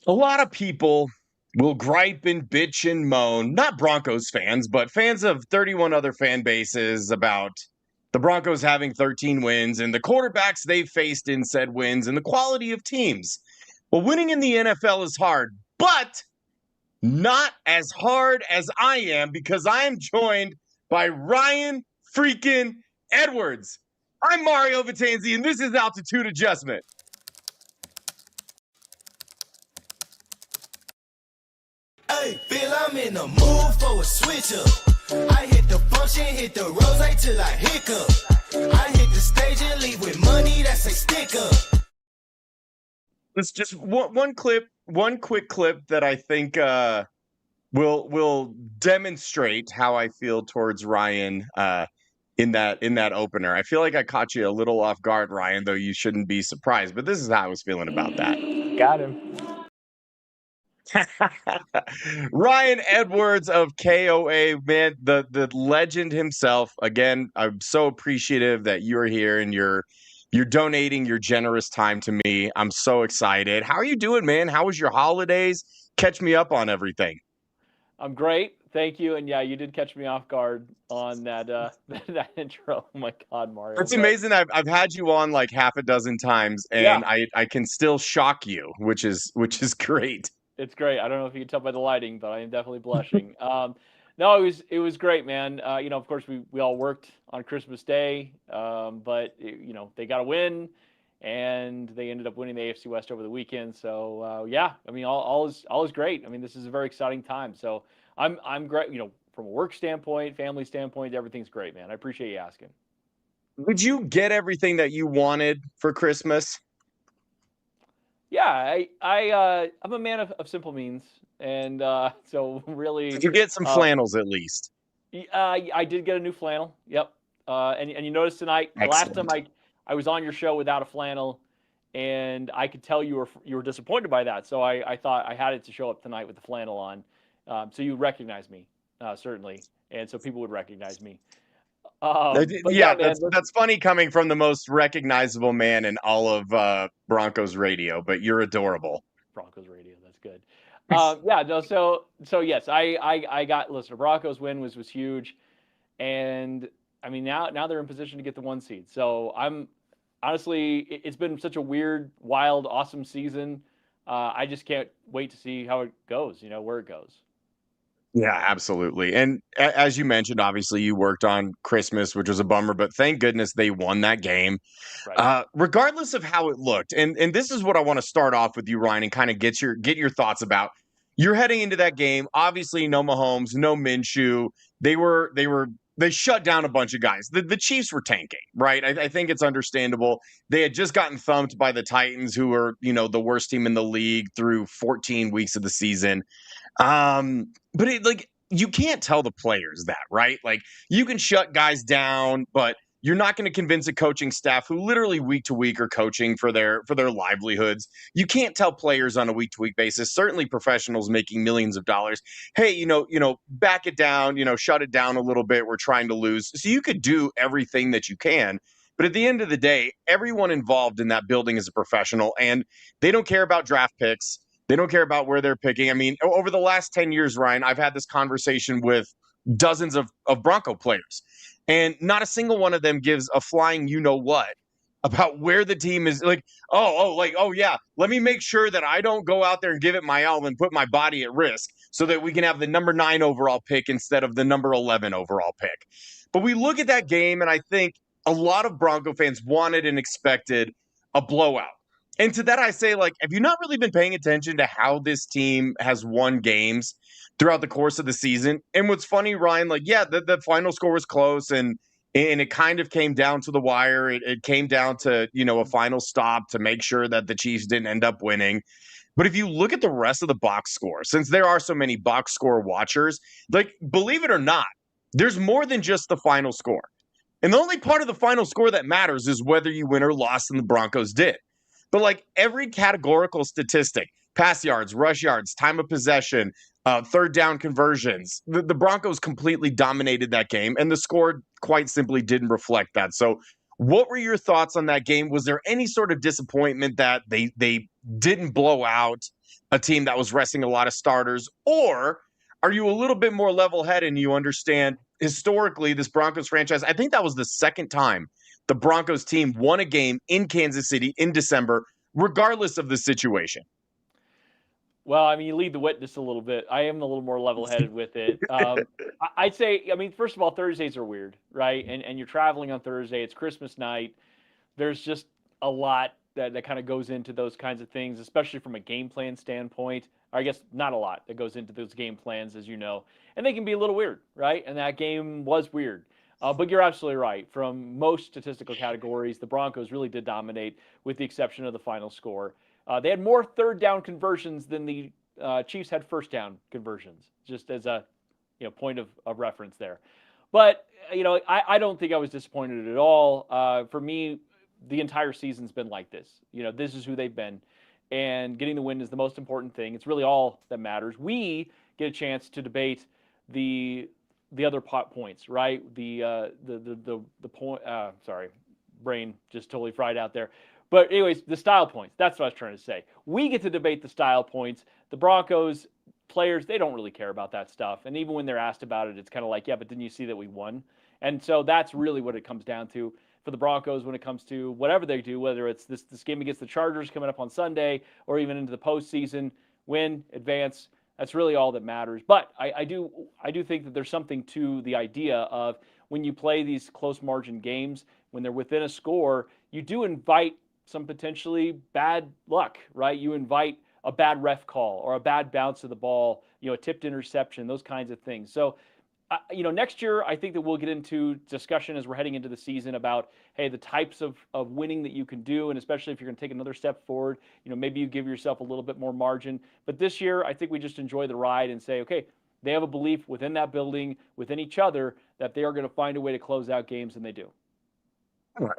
A lot of people will gripe and bitch and moan, not Broncos fans, but fans of 31 other fan bases about the Broncos having 13 wins and the quarterbacks they've faced in said wins and the quality of teams. Well, winning in the NFL is hard, but not as hard as I am because I am joined by Ryan freaking Edwards. I'm Mario Vitanzi, and this is Altitude Adjustment. Hey, feel I'm in the mood for a switch up. I hit the function, hit the rose till I hiccup. I hit the stage and leave with money that's a stick up. Let's just one quick clip that I think will demonstrate how I feel towards Ryan in that opener. I feel like I caught you a little off guard, Ryan, though you shouldn't be surprised. But this is how I was feeling about that. Got him. Ryan Edwards of KOA, man, the legend himself. Again, I'm so appreciative that you're here and you're donating your generous time to me. I'm so excited. How are you doing, man? How was your holidays? Catch me up on everything. I'm great. Thank you. And yeah, you did catch me off guard on that that intro. Oh my God, Mario. It's amazing. I've had you on like half a dozen times and Yeah. I can still shock you, which is great. It's great. I don't know if you can tell by the lighting, but I am definitely blushing. No, it was great, man. Of course we all worked on Christmas Day, but they got a win, and they ended up winning the AFC West over the weekend. So yeah, I mean all is great. I mean, this is a very exciting time. So I'm great. From a work standpoint, family standpoint, everything's great, man. I appreciate you asking. Did you get everything that you wanted for Christmas? Yeah, I'm a man of simple means, and so really, Did you get some flannels at least? I did get a new flannel. Yep. And you noticed tonight, the last time Excellent. I was on your show without a flannel, and I could tell you were disappointed by that. So I thought I had it to show up tonight with the flannel on, so you recognize me, certainly, and so people would recognize me. But yeah, Yeah, man, that's funny coming from the most recognizable man in all of Broncos radio, but you're adorable. Broncos radio. That's good. Yeah, no. So yes, I got. Listen, the Broncos win was huge, and I mean now they're in position to get the 1 seed. So I'm honestly, it's been such a weird, wild, awesome season. I just can't wait to see how it goes. Where it goes. Yeah, absolutely. And as you mentioned, obviously you worked on Christmas, which was a bummer, but thank goodness they won that game. Right. Regardless of how it looked, and this is what I want to start off with you, Ryan, and kind of get your thoughts about. You're heading into that game. Obviously, no Mahomes, no Minshew. They shut down a bunch of guys. The Chiefs were tanking, right? I think it's understandable. They had just gotten thumped by the Titans, who were the worst team in the league through 14 weeks of the season. But you can't tell the players that, right? Like you can shut guys down, but you're not going to convince a coaching staff who literally week to week are coaching for their livelihoods. You can't tell players on a week to week basis, certainly professionals making millions of dollars, hey, back it down, shut it down a little bit. We're trying to lose. So you could do everything that you can. But at the end of the day, everyone involved in that building is a professional and they don't care about draft picks. They don't care about where they're picking. I mean, over the last 10 years, Ryan, I've had this conversation with dozens of Bronco players, and not a single one of them gives a flying you-know-what about where the team is. Like, yeah, let me make sure that I don't go out there and give it my all and put my body at risk so that we can have the number 9 overall pick instead of the number 11 overall pick. But we look at that game, and I think a lot of Bronco fans wanted and expected a blowout. And to that, I say, like, have you not really been paying attention to how this team has won games throughout the course of the season? And what's funny, Ryan, like, yeah, the final score was close and it kind of came down to the wire. It came down to, a final stop to make sure that the Chiefs didn't end up winning. But if you look at the rest of the box score, since there are so many box score watchers, like, believe it or not, there's more than just the final score. And the only part of the final score that matters is whether you win or lost, and the Broncos did. But like every categorical statistic, pass yards, rush yards, time of possession, third down conversions, the Broncos completely dominated that game, and the score quite simply didn't reflect that. So what were your thoughts on that game? Was there any sort of disappointment that they didn't blow out a team that was resting a lot of starters? Or are you a little bit more level-headed and you understand historically this Broncos franchise? I think that was the second time the Broncos team won a game in Kansas City in December, regardless of the situation. Well, I mean, you lead the witness a little bit. I am a little more level-headed with it. I'd say, I mean, first of all, Thursdays are weird, right? And you're traveling on Thursday. It's Christmas night. There's just a lot that kind of goes into those kinds of things, especially from a game plan standpoint. Or I guess not a lot that goes into those game plans, as you know. And they can be a little weird, right? And that game was weird. But you're absolutely right. From most statistical categories, the Broncos really did dominate, with the exception of the final score. They had more third down conversions than the Chiefs had first down conversions, just as a point of reference there. But I don't think I was disappointed at all. For me, the entire season's been like this. This is who they've been, and getting the win is the most important thing. It's really all that matters. We get a chance to debate the other points, right? The point. Sorry, brain just totally fried out there. But anyways, the style points. That's what I was trying to say. We get to debate the style points. The Broncos players, they don't really care about that stuff. And even when they're asked about it, it's kind of like, yeah, but didn't you see that we won? And so that's really what it comes down to for the Broncos when it comes to whatever they do, whether it's this game against the Chargers coming up on Sunday or even into the postseason, win, advance. That's really all that matters. But I do think that there's something to the idea of when you play these close margin games, when they're within a score, you do invite some potentially bad luck, right? You invite a bad ref call or a bad bounce of the ball, a tipped interception, those kinds of things. So, next year, I think that we'll get into discussion as we're heading into the season about, hey, the types of winning that you can do, and especially if you're going to take another step forward, maybe you give yourself a little bit more margin. But this year, I think we just enjoy the ride and say, okay, they have a belief within that building, within each other, that they are going to find a way to close out games, and they do.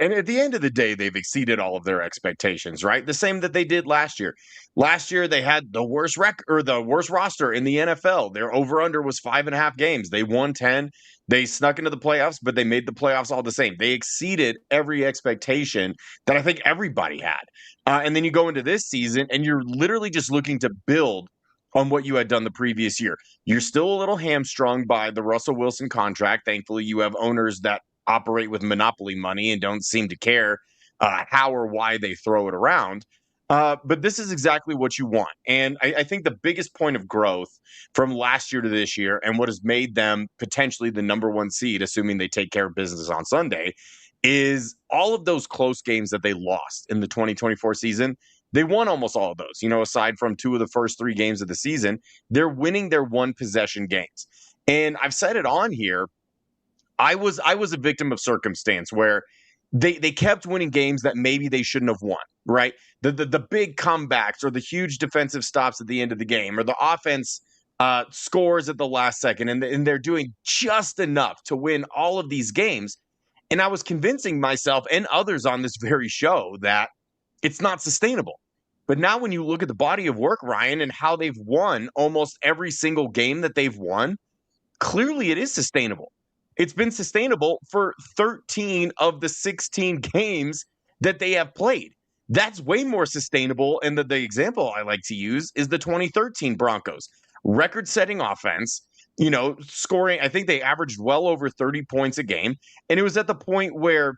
And at the end of the day, they've exceeded all of their expectations, right? The same that they did last year. Last year, they had the worst the worst roster in the NFL. Their over/under was 5.5 games. They won 10. They snuck into the playoffs, but they made the playoffs all the same. They exceeded every expectation that I think everybody had. And then you go into this season, and you're literally just looking to build on what you had done the previous year. You're still a little hamstrung by the Russell Wilson contract. Thankfully, you have owners that operate with monopoly money and don't seem to care how or why they throw it around. But this is exactly what you want. And I think the biggest point of growth from last year to this year, and what has made them potentially the number one seed, assuming they take care of business on Sunday, is all of those close games that they lost in the 2024 season. They won almost all of those, aside from 2 of the first 3 games of the season. They're winning their one possession games. And I've said it on here, I was a victim of circumstance where they kept winning games that maybe they shouldn't have won, right? The big comebacks or the huge defensive stops at the end of the game, or the offense scores at the last second, and they're doing just enough to win all of these games. And I was convincing myself and others on this very show that it's not sustainable. But now when you look at the body of work, Ryan, and how they've won almost every single game that they've won, clearly it is sustainable. It's been sustainable for 13 of the 16 games that they have played. That's way more sustainable. And the example I like to use is the 2013 Broncos. Record-setting offense, scoring, I think they averaged well over 30 points a game. And it was at the point where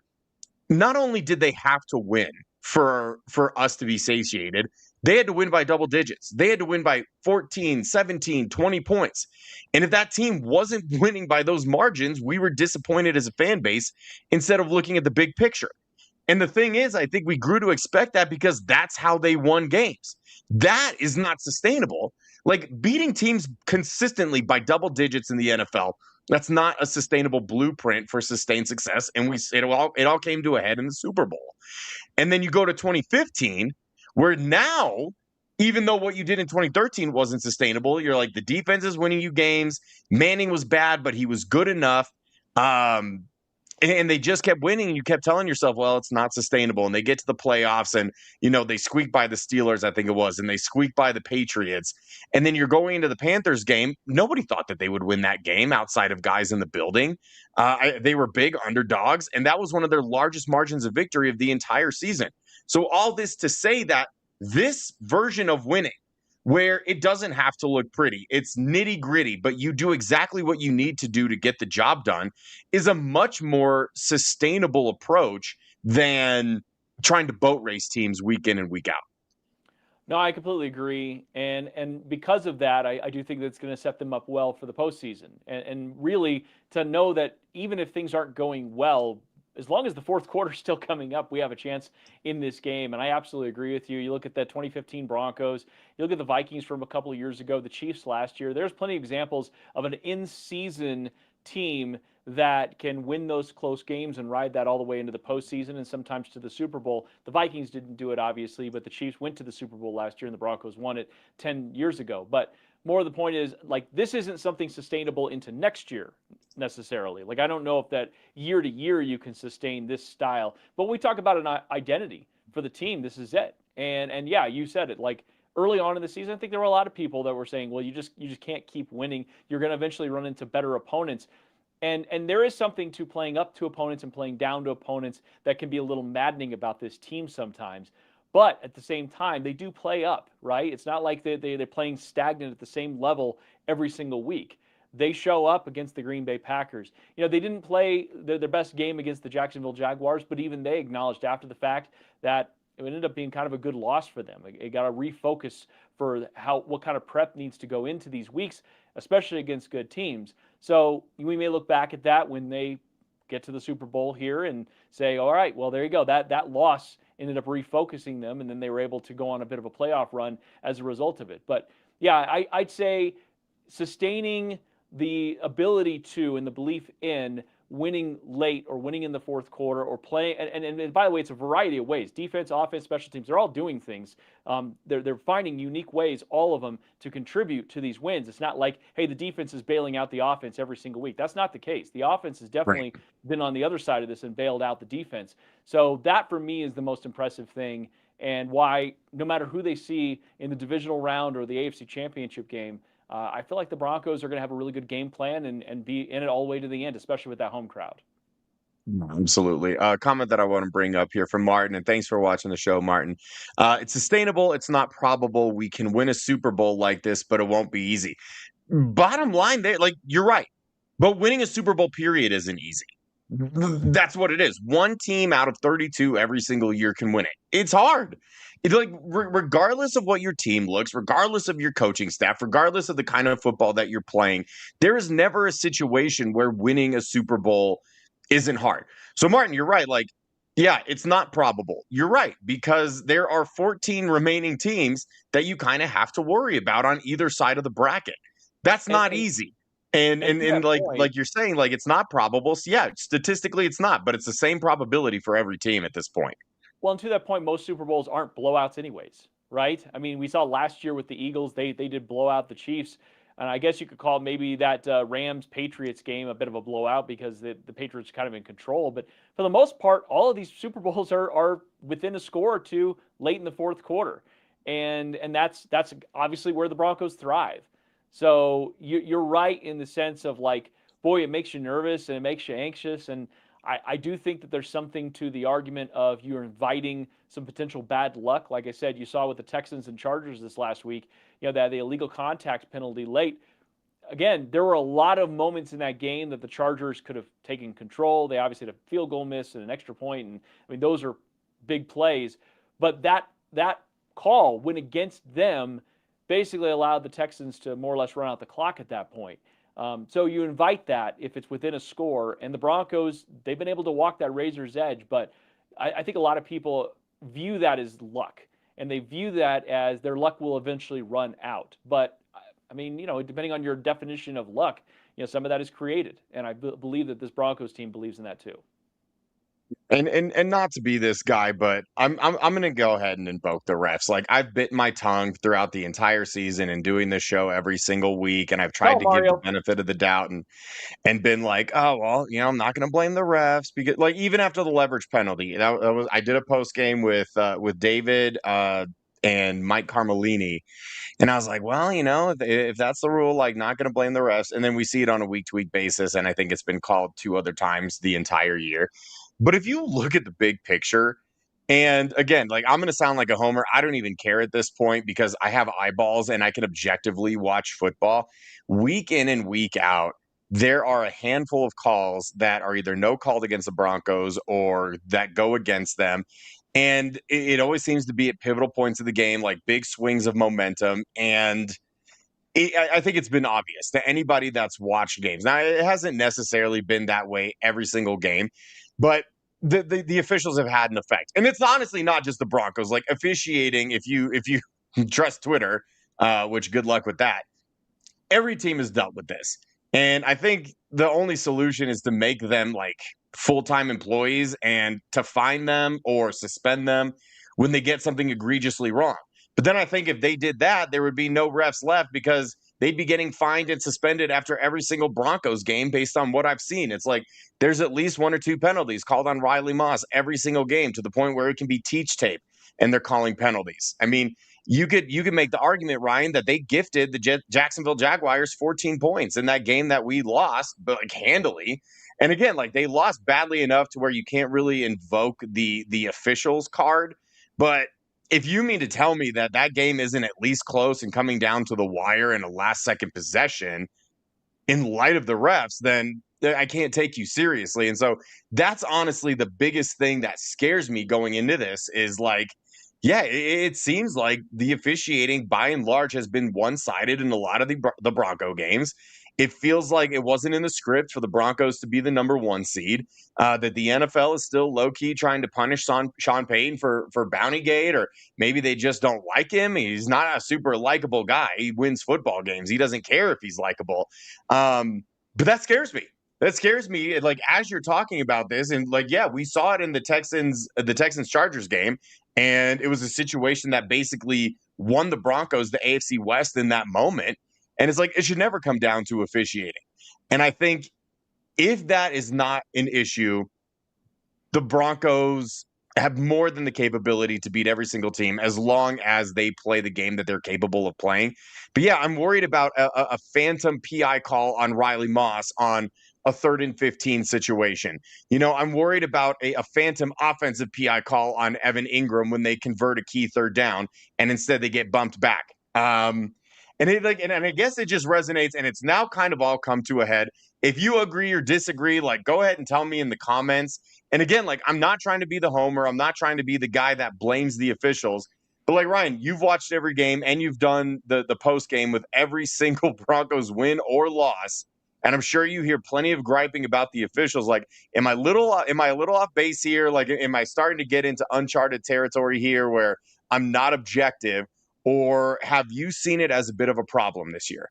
not only did they have to win for us to be satiated, they had to win by double digits. They had to win by 14, 17, 20 points. And if that team wasn't winning by those margins, we were disappointed as a fan base instead of looking at the big picture. And the thing is, I think we grew to expect that because that's how they won games. That is not sustainable. Like beating teams consistently by double digits in the NFL, that's not a sustainable blueprint for sustained success. And it all came to a head in the Super Bowl. And then you go to 2015, where now, even though what you did in 2013 wasn't sustainable, you're like, the defense is winning you games. Manning was bad, but he was good enough. And they just kept winning. And you kept telling yourself, well, it's not sustainable. And they get to the playoffs and, they squeak by the Steelers, I think it was, and they squeak by the Patriots. And then you're going into the Panthers game. Nobody thought that they would win that game outside of guys in the building. They were big underdogs, and that was one of their largest margins of victory of the entire season. So all this to say that this version of winning, where it doesn't have to look pretty. It's nitty gritty, but you do exactly what you need to do to get the job done, is a much more sustainable approach than trying to boat race teams week in and week out. No, I completely agree, and because of that, I do think that's going to set them up well for the postseason, and really to know that even if things aren't going well, as long as the fourth quarter is still coming up, we have a chance in this game. And I absolutely agree with you. You look at the 2015 Broncos, you look at the Vikings from a couple of years ago, the Chiefs last year. There's plenty of examples of an in-season team that can win those close games and ride that all the way into the postseason and sometimes to the Super Bowl. The Vikings didn't do it, obviously, but the Chiefs went to the Super Bowl last year and the Broncos won it 10 years ago. But more of the point is, like, this isn't something sustainable into next year necessarily. Like, I don't know if that year to year you can sustain this style. But when we talk about an identity for the team, this is it. And yeah, you said it. Like, early on in the season, I think there were a lot of people that were saying, well, you just can't keep winning. You're going to eventually run into better opponents. And there is something to playing up to opponents and playing down to opponents that can be a little maddening about this team sometimes. But at the same time, they do play up, right? It's not like they're playing stagnant at the same level every single week. They show up against the Green Bay Packers. You know, they didn't play their best game against the Jacksonville Jaguars, but even they acknowledged after the fact that it ended up being kind of a good loss for them. It got to refocus for what kind of prep needs to go into these weeks, especially against good teams. So we may look back at that when they get to the Super Bowl here and say, all right, well, there you go. That loss ended up refocusing them, and then they were able to go on a bit of a playoff run as a result of it. But yeah, I'd say sustaining the ability to and the belief in winning late or winning in the fourth quarter or playing. And by the way, it's a variety of ways. Defense, offense, special teams, they're all doing things. They're finding unique ways, all of them, to contribute to these wins. It's not like, hey, the defense is bailing out the offense every single week. That's not the case. The offense has definitely been on the other side of this and bailed out the defense. So that, for me, is the most impressive thing, and why no matter who they see in the divisional round or the AFC Championship game, I feel like the Broncos are going to have a really good game plan and be in it all the way to the end, especially with that home crowd. Absolutely. Comment that I want to bring up here from Martin, and thanks for watching the show, Martin. It's sustainable. It's not probable we can win a Super Bowl like this, but it won't be easy. Bottom line, there, like, you're right. But winning a Super Bowl period isn't easy. That's what it is. One team out of 32 every single year can win it. It's hard. It's like, regardless of what your team looks, regardless of your coaching staff, regardless of the kind of football that you're playing, there is never a situation where winning a Super Bowl isn't hard. So, Martin, you're right. Like, yeah, it's not probable. You're right, because there are 14 remaining teams that you kind of have to worry about on either side of the bracket. That's not easy. And like you're saying, like, it's not probable. So yeah, statistically it's not, but it's the same probability for every team at this point. Well, and to that point, most Super Bowls aren't blowouts anyways, right? I mean, we saw last year with the Eagles, they did blow out the Chiefs. And I guess you could call maybe that Rams-Patriots game a bit of a blowout because the Patriots are kind of in control. But for the most part, all of these Super Bowls are within a score or two late in the fourth quarter. And that's obviously where the Broncos thrive. So you're right in the sense of, like, boy, it makes you nervous and it makes you anxious. And I do think that there's something to the argument of you're inviting some potential bad luck. Like I said, you saw with the Texans and Chargers this last week, you know, that the illegal contact penalty late. Again, there were a lot of moments in that game that the Chargers could have taken control. They obviously had a field goal miss and an extra point, and I mean, those are big plays. But that call went against them, basically allowed the Texans to more or less run out the clock at that point. So you invite that if it's within a score. And the Broncos, they've been able to walk that razor's edge. But I think a lot of people view that as luck. And they view that as their luck will eventually run out. But, I mean, you know, depending on your definition of luck, you know, some of that is created. And I believe that this Broncos team believes in that too. And not to be this guy, but I'm gonna go ahead and invoke the refs. Like, I've bit my tongue throughout the entire season and doing this show every single week, and I've tried to give the benefit of the doubt and been like, oh well, you know, I'm not gonna blame the refs, because, like, even after the leverage penalty, that was, I did a post game with David and Mike Carmelini. And I was like, well, you know, if that's the rule, like, not going to blame the refs. And then we see it on a week-to-week basis, and I think it's been called 2 other times the entire year. But if you look at the big picture, And again, like I'm going to sound like a homer. I don't even care at this point because I have eyeballs and I can objectively watch football week in and week out. There are a handful of calls that are either no called against the Broncos or that go against them. And it always seems to be at pivotal points of the game, like big swings of momentum. And I think it's been obvious to anybody that's watched games. Now, it hasn't necessarily been that way every single game, but the officials have had an effect, and it's honestly not just the Broncos. Like officiating, if you trust Twitter, which good luck with that. Every team has dealt with this, and I think the only solution is to make them like full-time employees and to fine them or suspend them when they get something egregiously wrong. But then I think if they did that, there would be no refs left because they'd be getting fined and suspended after every single Broncos game based on what I've seen. It's like there's at least one or two penalties called on Riley Moss every single game to the point where it can be teach tape and they're calling penalties. I mean, you could make the argument, Ryan, that they gifted the Jacksonville Jaguars 14 points in that game that we lost, but like handily. And again, like they lost badly enough to where you can't really invoke the officials card. But if you mean to tell me that that game isn't at least close and coming down to the wire in a last second possession in light of the refs, then I can't take you seriously. And so that's honestly the biggest thing that scares me going into this is like, yeah, it seems like the officiating by and large has been one-sided in a lot of the Bronco games. It feels like it wasn't in the script for the Broncos to be the number one seed. That the NFL is still low-key trying to punish Sean Payton for Bountygate, or maybe they just don't like him. He's not a super likable guy. He wins football games. He doesn't care if he's likable. But that scares me. That scares me. Like as you're talking about this, and like, yeah, we saw it in the Texans Chargers game, and it was a situation that basically won the Broncos the AFC West in that moment. And it's like it should never come down to officiating. And I think if that is not an issue, the Broncos have more than the capability to beat every single team as long as they play the game that they're capable of playing. But yeah, I'm worried about a phantom PI call on Riley Moss on a 3rd and 15 situation. You know, I'm worried about a phantom offensive PI call on Evan Ingram when they convert a key 3rd down and instead they get bumped back. And it like, and I guess it just resonates, and it's now kind of all come to a head. If you agree or disagree, like go ahead and tell me in the comments. And again, like I'm not trying to be the homer. I'm not trying to be the guy that blames the officials. But like Ryan, you've watched every game and you've done the post game with every single Broncos win or loss. And I'm sure you hear plenty of griping about the officials. Like, am I a little off base here? Like, am I starting to get into uncharted territory here where I'm not objective? Or have you seen it as a bit of a problem this year?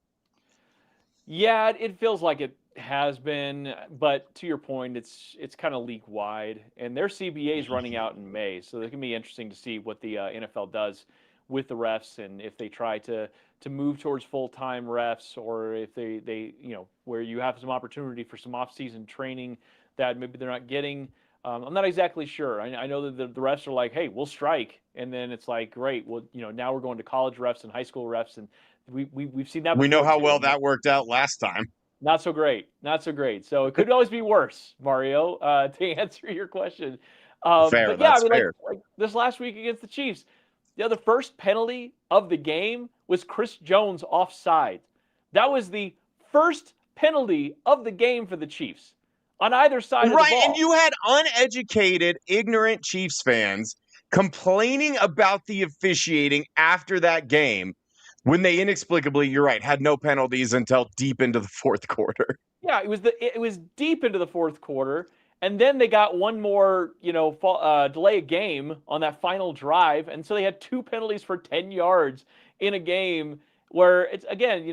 Yeah, it feels like it has been, but to your point, it's kind of league wide, and their CBA is running out in May, so it can be interesting to see what the NFL does with the refs and if they try to move towards full time refs, or if they where you have some opportunity for some off season training that maybe they're not getting. I'm not exactly sure. I know that the refs are like, hey, we'll strike, and then it's like, great, well, now we're going to college refs and high school refs, and we've seen that. We know how too. well that worked out last time. Not so great. Not so great. So it could always be worse, Mario, to answer your question. Fair. But yeah, That's I mean, fair. like this last week against the Chiefs, the first penalty of the game was Chris Jones offside. That was the first penalty of the game for the Chiefs on either side of the ball. Right, and you had uneducated, ignorant Chiefs fans complaining about the officiating after that game when they inexplicably, you're right, had no penalties until deep into the 4th quarter. Yeah, it was deep into the 4th quarter, and then they got one more, delay a game on that final drive, and so they had 2 penalties for 10 yards in a game where it's again,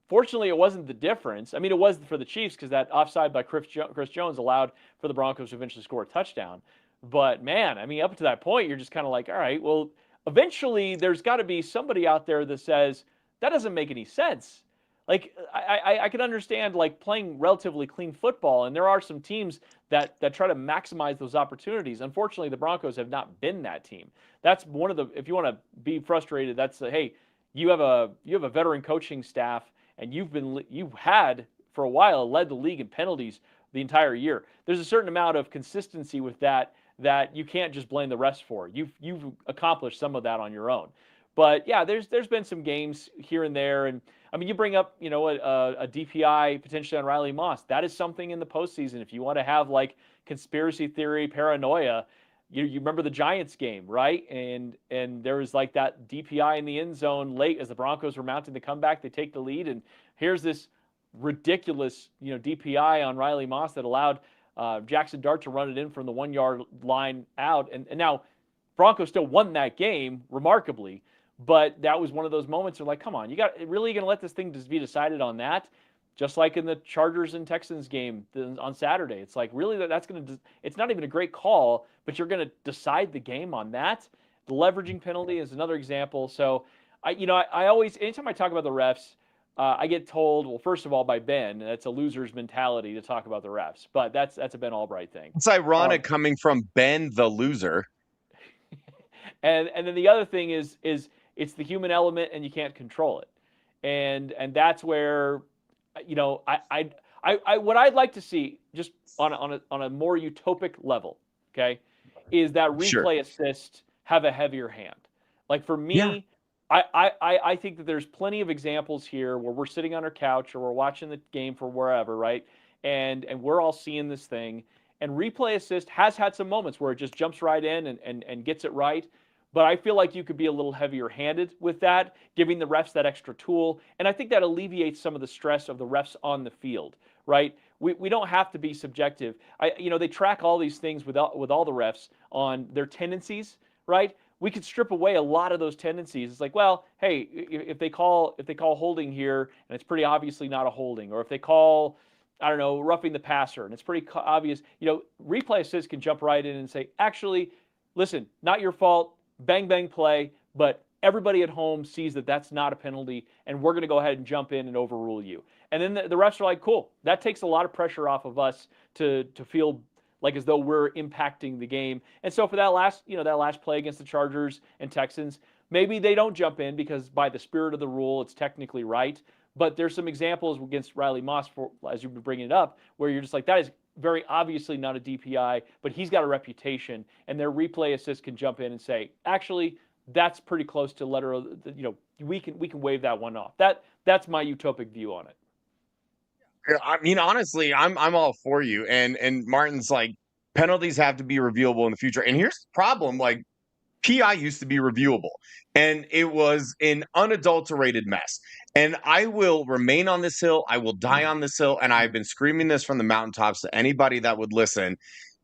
fortunately it wasn't the difference. I mean, it was for the Chiefs because that offside by Chris Jones allowed for the Broncos to eventually score a touchdown. But man, I mean, up to that point, you're just kind of like, all right, well, eventually there's got to be somebody out there that says that doesn't make any sense. Like I can understand like playing relatively clean football, and there are some teams that try to maximize those opportunities. Unfortunately, the Broncos have not been that team. That's one of the, if you want to be frustrated, that's hey, you have a veteran coaching staff, and you've had for a while led the league in penalties the entire year. There's a certain amount of consistency with that that you can't just blame the refs for. You've accomplished some of that on your own. But yeah, there's been some games here and there, and I mean, you bring up a DPI potentially on Riley Moss. That is something in the postseason. If you want to have like conspiracy theory paranoia, you remember the Giants game, right? And there was like that DPI in the end zone late as the Broncos were mounting the comeback. They take the lead, and here's this ridiculous DPI on Riley Moss that allowed Jackson Dart to run it in from the 1 yard line out. And now Broncos still won that game remarkably, but that was one of those moments where, like, come on, you really going to let this thing just be decided on that? Just like in the Chargers and Texans game on Saturday. It's like, really, it's not even a great call, but you're going to decide the game on that? The leveraging penalty is another example. So, I always, anytime I talk about the refs, I get told, well, first of all, by Ben, that's a loser's mentality to talk about the refs. But that's a Ben Albright thing. It's ironic coming from Ben the loser. And then the other thing is it's the human element, and you can't control it. And that's where, I what I'd like to see, just on a more utopic level, okay, is that replay assist have a heavier hand. Like for me, yeah. I think that there's plenty of examples here where we're sitting on our couch or we're watching the game from wherever, right? And we're all seeing this thing. And replay assist has had some moments where it just jumps right in and gets it right. But I feel like you could be a little heavier handed with that, giving the refs that extra tool. And I think that alleviates some of the stress of the refs on the field, right? We don't have to be subjective. They track all these things with all the refs on their tendencies, right? We could strip away a lot of those tendencies. It's like, well, hey, if they call holding here and it's pretty obviously not a holding, or if they call, I don't know, roughing the passer and it's pretty obvious, replay assist can jump right in and say, actually, listen, not your fault. Bang, bang play, but everybody at home sees that that's not a penalty, and we're going to go ahead and jump in and overrule you. And then the refs are like, cool. That takes a lot of pressure off of us to feel like as though we're impacting the game. And so for that last play against the Chargers and Texans, maybe they don't jump in because by the spirit of the rule, it's technically right. But there's some examples against Riley Moss, as you've been bringing it up, where you're just like, that is very obviously not a DPI, but he's got a reputation, and their replay assist can jump in and say, actually, that's pretty close to letter of, we can waive that one off. That's my utopic view on it. I mean, honestly, I'm all for you. And Martin's like, penalties have to be reviewable in the future. And here's the problem, like, PI used to be reviewable, and it was an unadulterated mess. And I will remain on this hill. I will die on this hill. And I've been screaming this from the mountaintops to anybody that would listen.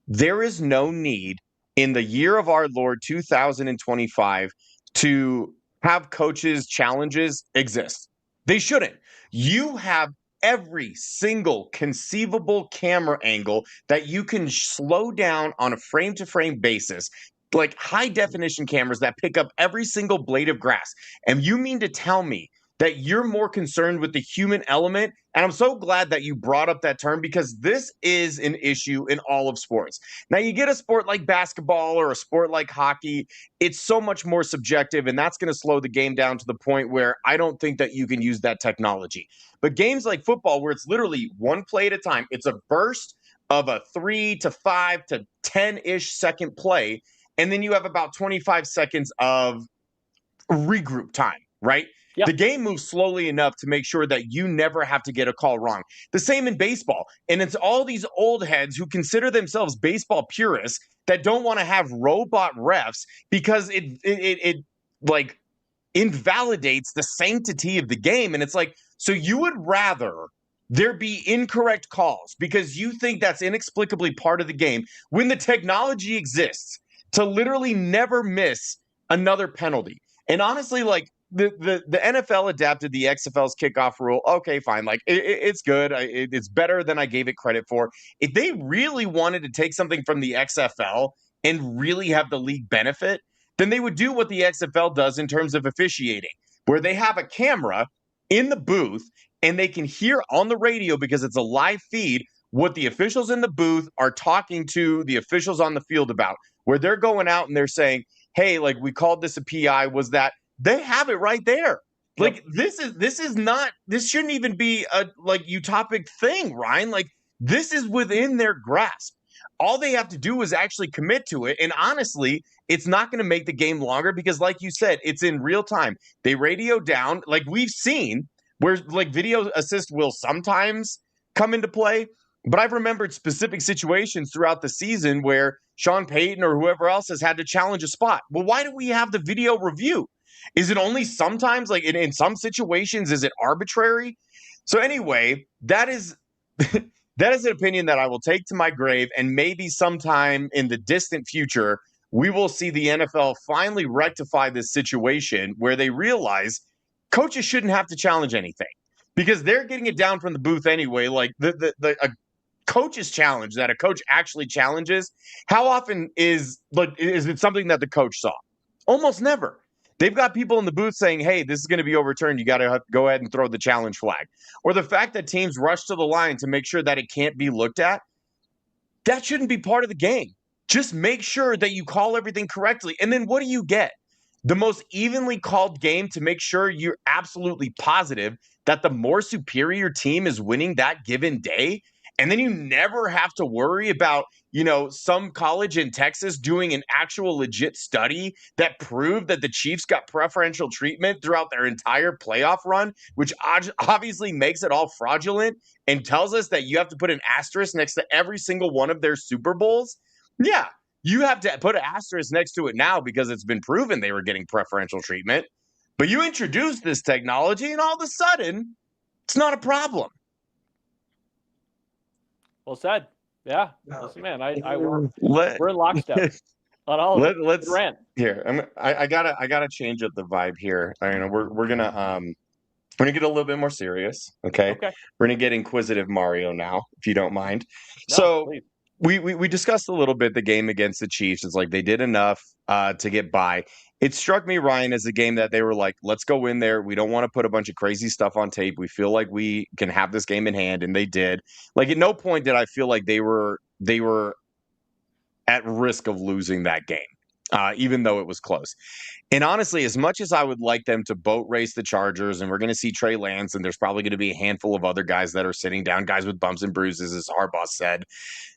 There is no need in the year of our Lord 2025 to have coaches' challenges exist. They shouldn't. You have every single conceivable camera angle that you can slow down on a frame-to-frame basis, like high definition cameras that pick up every single blade of grass. And you mean to tell me that you're more concerned with the human element? And I'm so glad that you brought up that term, because this is an issue in all of sports. Now, you get a sport like basketball or a sport like hockey, it's so much more subjective, and that's going to slow the game down to the point where I don't think that you can use that technology. But games like football, where it's literally one play at a time, it's a burst of a 3 to 5 to 10-ish second play, and then you have about 25 seconds of regroup time, right? Yep. The game moves slowly enough to make sure that you never have to get a call wrong. The same in baseball. And it's all these old heads who consider themselves baseball purists that don't want to have robot refs because it like invalidates the sanctity of the game. And it's like, so you would rather there be incorrect calls because you think that's inexplicably part of the game when the technology exists to literally never miss another penalty. And honestly, like, the NFL adapted the XFL's kickoff rule. Okay, fine. Like, it's good. It's better than I gave it credit for. If they really wanted to take something from the XFL and really have the league benefit, then they would do what the XFL does in terms of officiating, where they have a camera in the booth and they can hear on the radio, because it's a live feed, what the officials in the booth are talking to the officials on the field about, where they're going out and they're saying, hey, like, we called this a PI. Was that? They have it right there. Like, this shouldn't even be a like utopic thing, Ryan. Like, this is within their grasp. All they have to do is actually commit to it. And honestly, it's not going to make the game longer because, like you said, it's in real time. They radio down, like we've seen, where like video assist will sometimes come into play. But I've remembered specific situations throughout the season where Sean Payton or whoever else has had to challenge a spot. Well, why do we have the video review? Is it only sometimes, like in some situations, is it arbitrary? So anyway, that is that is an opinion that I will take to my grave, and maybe sometime in the distant future, we will see the NFL finally rectify this situation where they realize coaches shouldn't have to challenge anything because they're getting it down from the booth anyway. Like a coach's challenge that a coach actually challenges, how often is it something that the coach saw? Almost never. They've got people in the booth saying, hey, this is going to be overturned. You got to go ahead and throw the challenge flag. Or the fact that teams rush to the line to make sure that it can't be looked at, that shouldn't be part of the game. Just make sure that you call everything correctly. And then what do you get? The most evenly called game to make sure you're absolutely positive that the more superior team is winning that given day. And then you never have to worry about, some college in Texas doing an actual legit study that proved that the Chiefs got preferential treatment throughout their entire playoff run, which obviously makes it all fraudulent and tells us that you have to put an asterisk next to every single one of their Super Bowls. Yeah, you have to put an asterisk next to it now because it's been proven they were getting preferential treatment. But you introduce this technology and all of a sudden, it's not a problem. Well said. Yeah. Listen, man, we're in lockstep on all of it. Let's rant here. I gotta change up the vibe here. We're gonna get a little bit more serious. Okay. We're gonna get inquisitive Mario now, if you don't mind. No, so please. We discussed a little bit the game against the Chiefs. It's like they did enough to get by. It struck me, Ryan, as a game that they were like, let's go in there. We don't want to put a bunch of crazy stuff on tape. We feel like we can have this game in hand, and they did. Like at no point did I feel like they were at risk of losing that game, even though it was close. And honestly, as much as I would like them to boat race the Chargers, and we're going to see Trey Lance, and there's probably going to be a handful of other guys that are sitting down, guys with bumps and bruises, as Harbaugh said.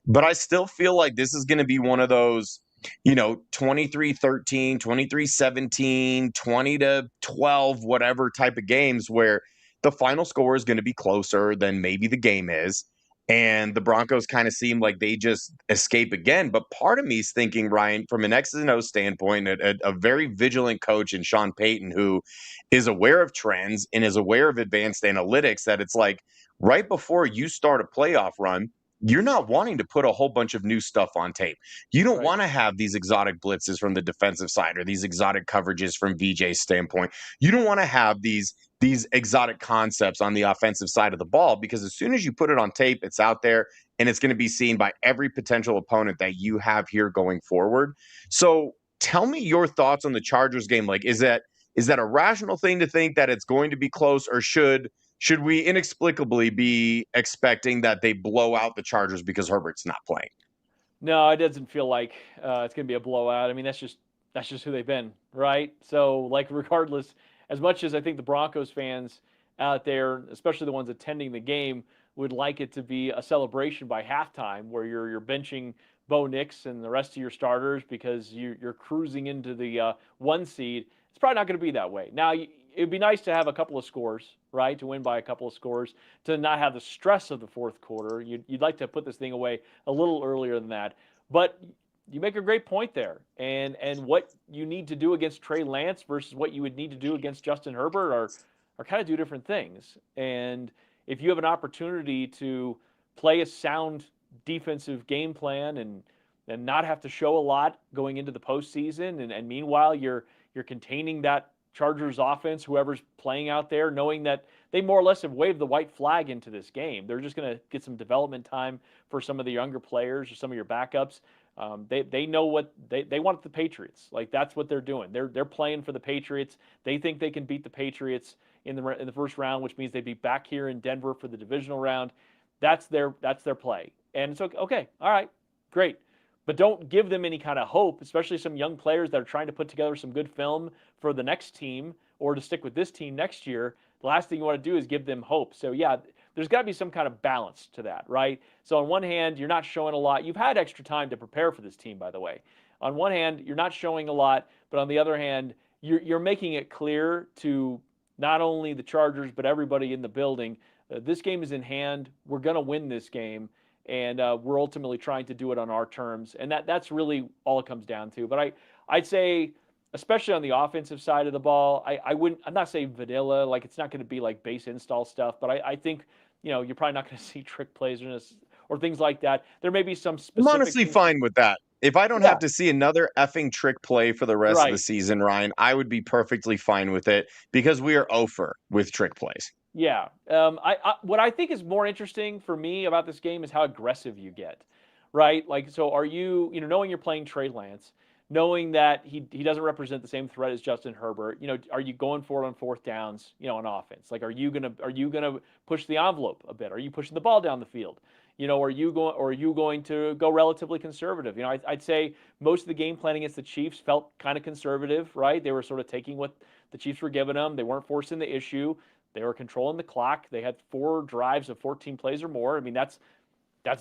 But I still feel like this is going to be one of those, 23-13, 23-17, 20-12, whatever type of games where the final score is going to be closer than maybe the game is. And the Broncos kind of seem like they just escape again. But part of me is thinking, Ryan, from an X's and O standpoint, a very vigilant coach in Sean Payton who is aware of trends and is aware of advanced analytics, that it's like right before you start a playoff run, you're not wanting to put a whole bunch of new stuff on tape. You don't want to have these exotic blitzes from the defensive side or these exotic coverages from VJ's standpoint. You don't want to have these exotic concepts on the offensive side of the ball, because as soon as you put it on tape, it's out there and it's going to be seen by every potential opponent that you have here going forward. So tell me your thoughts on the Chargers game. Like, is that a rational thing to think that it's going to be close, or should we inexplicably be expecting that they blow out the Chargers because Herbert's not playing? No, it doesn't feel like it's going to be a blowout. I mean, that's just who they've been, right? So, like, regardless, as much as I think the Broncos fans out there, especially the ones attending the game, would like it to be a celebration by halftime where you're benching Bo Nix and the rest of your starters because you're cruising into the 1 seed, it's probably not going to be that way. Now, it would be nice to have a couple of scores, right, to win by a couple of scores, to not have the stress of the fourth quarter. You'd like to put this thing away a little earlier than that. But you make a great point there. And what you need to do against Trey Lance versus what you would need to do against Justin Herbert are kind of two different things. And if you have an opportunity to play a sound defensive game plan and not have to show a lot going into the postseason, and meanwhile you're containing that Chargers offense, whoever's playing out there, knowing that they more or less have waved the white flag into this game. They're just going to get some development time for some of the younger players or some of your backups. They know what they want the Patriots. Like, that's what they're doing. They're playing for the Patriots. They think they can beat the Patriots in the first round, which means they'd be back here in Denver for the divisional round. That's their play. And so, okay, all right, great. But don't give them any kind of hope, especially some young players that are trying to put together some good film for the next team or to stick with this team next year. The last thing you want to do is give them hope. So, yeah, there's got to be some kind of balance to that, right? So on one hand, you're not showing a lot. You've had extra time to prepare for this team, by the way. On one hand, you're not showing a lot, but on the other hand, you're making it clear to not only the Chargers but everybody in the building, this game is in hand. We're going to win this game, and we're ultimately trying to do it on our terms, and that's really all it comes down to. But I'd say, especially on the offensive side of the ball, I wouldn't. I'm not saying vanilla, like it's not going to be like base install stuff, but I think you're probably not going to see trick plays or things like that. There may be some I'm specific honestly things. fine with that. If I don't Yeah, have to see another effing trick play for the rest of the right. season, Ryan, I would be perfectly fine with it because we are over with trick plays. Yeah. What I think is more interesting for me about this game is how aggressive you get, right? Like, so are you, knowing you're playing Trey Lance, knowing that he doesn't represent the same threat as Justin Herbert, are you going for it on fourth downs, on offense? Like, are you gonna push the envelope a bit? Are you pushing the ball down the field? Are you going to go relatively conservative? I'd say most of the game plan against the Chiefs felt kind of conservative, right? They were sort of taking what the Chiefs were giving them. They weren't forcing the issue. They were controlling the clock. They had 4 drives of 14 plays or more. I mean, that's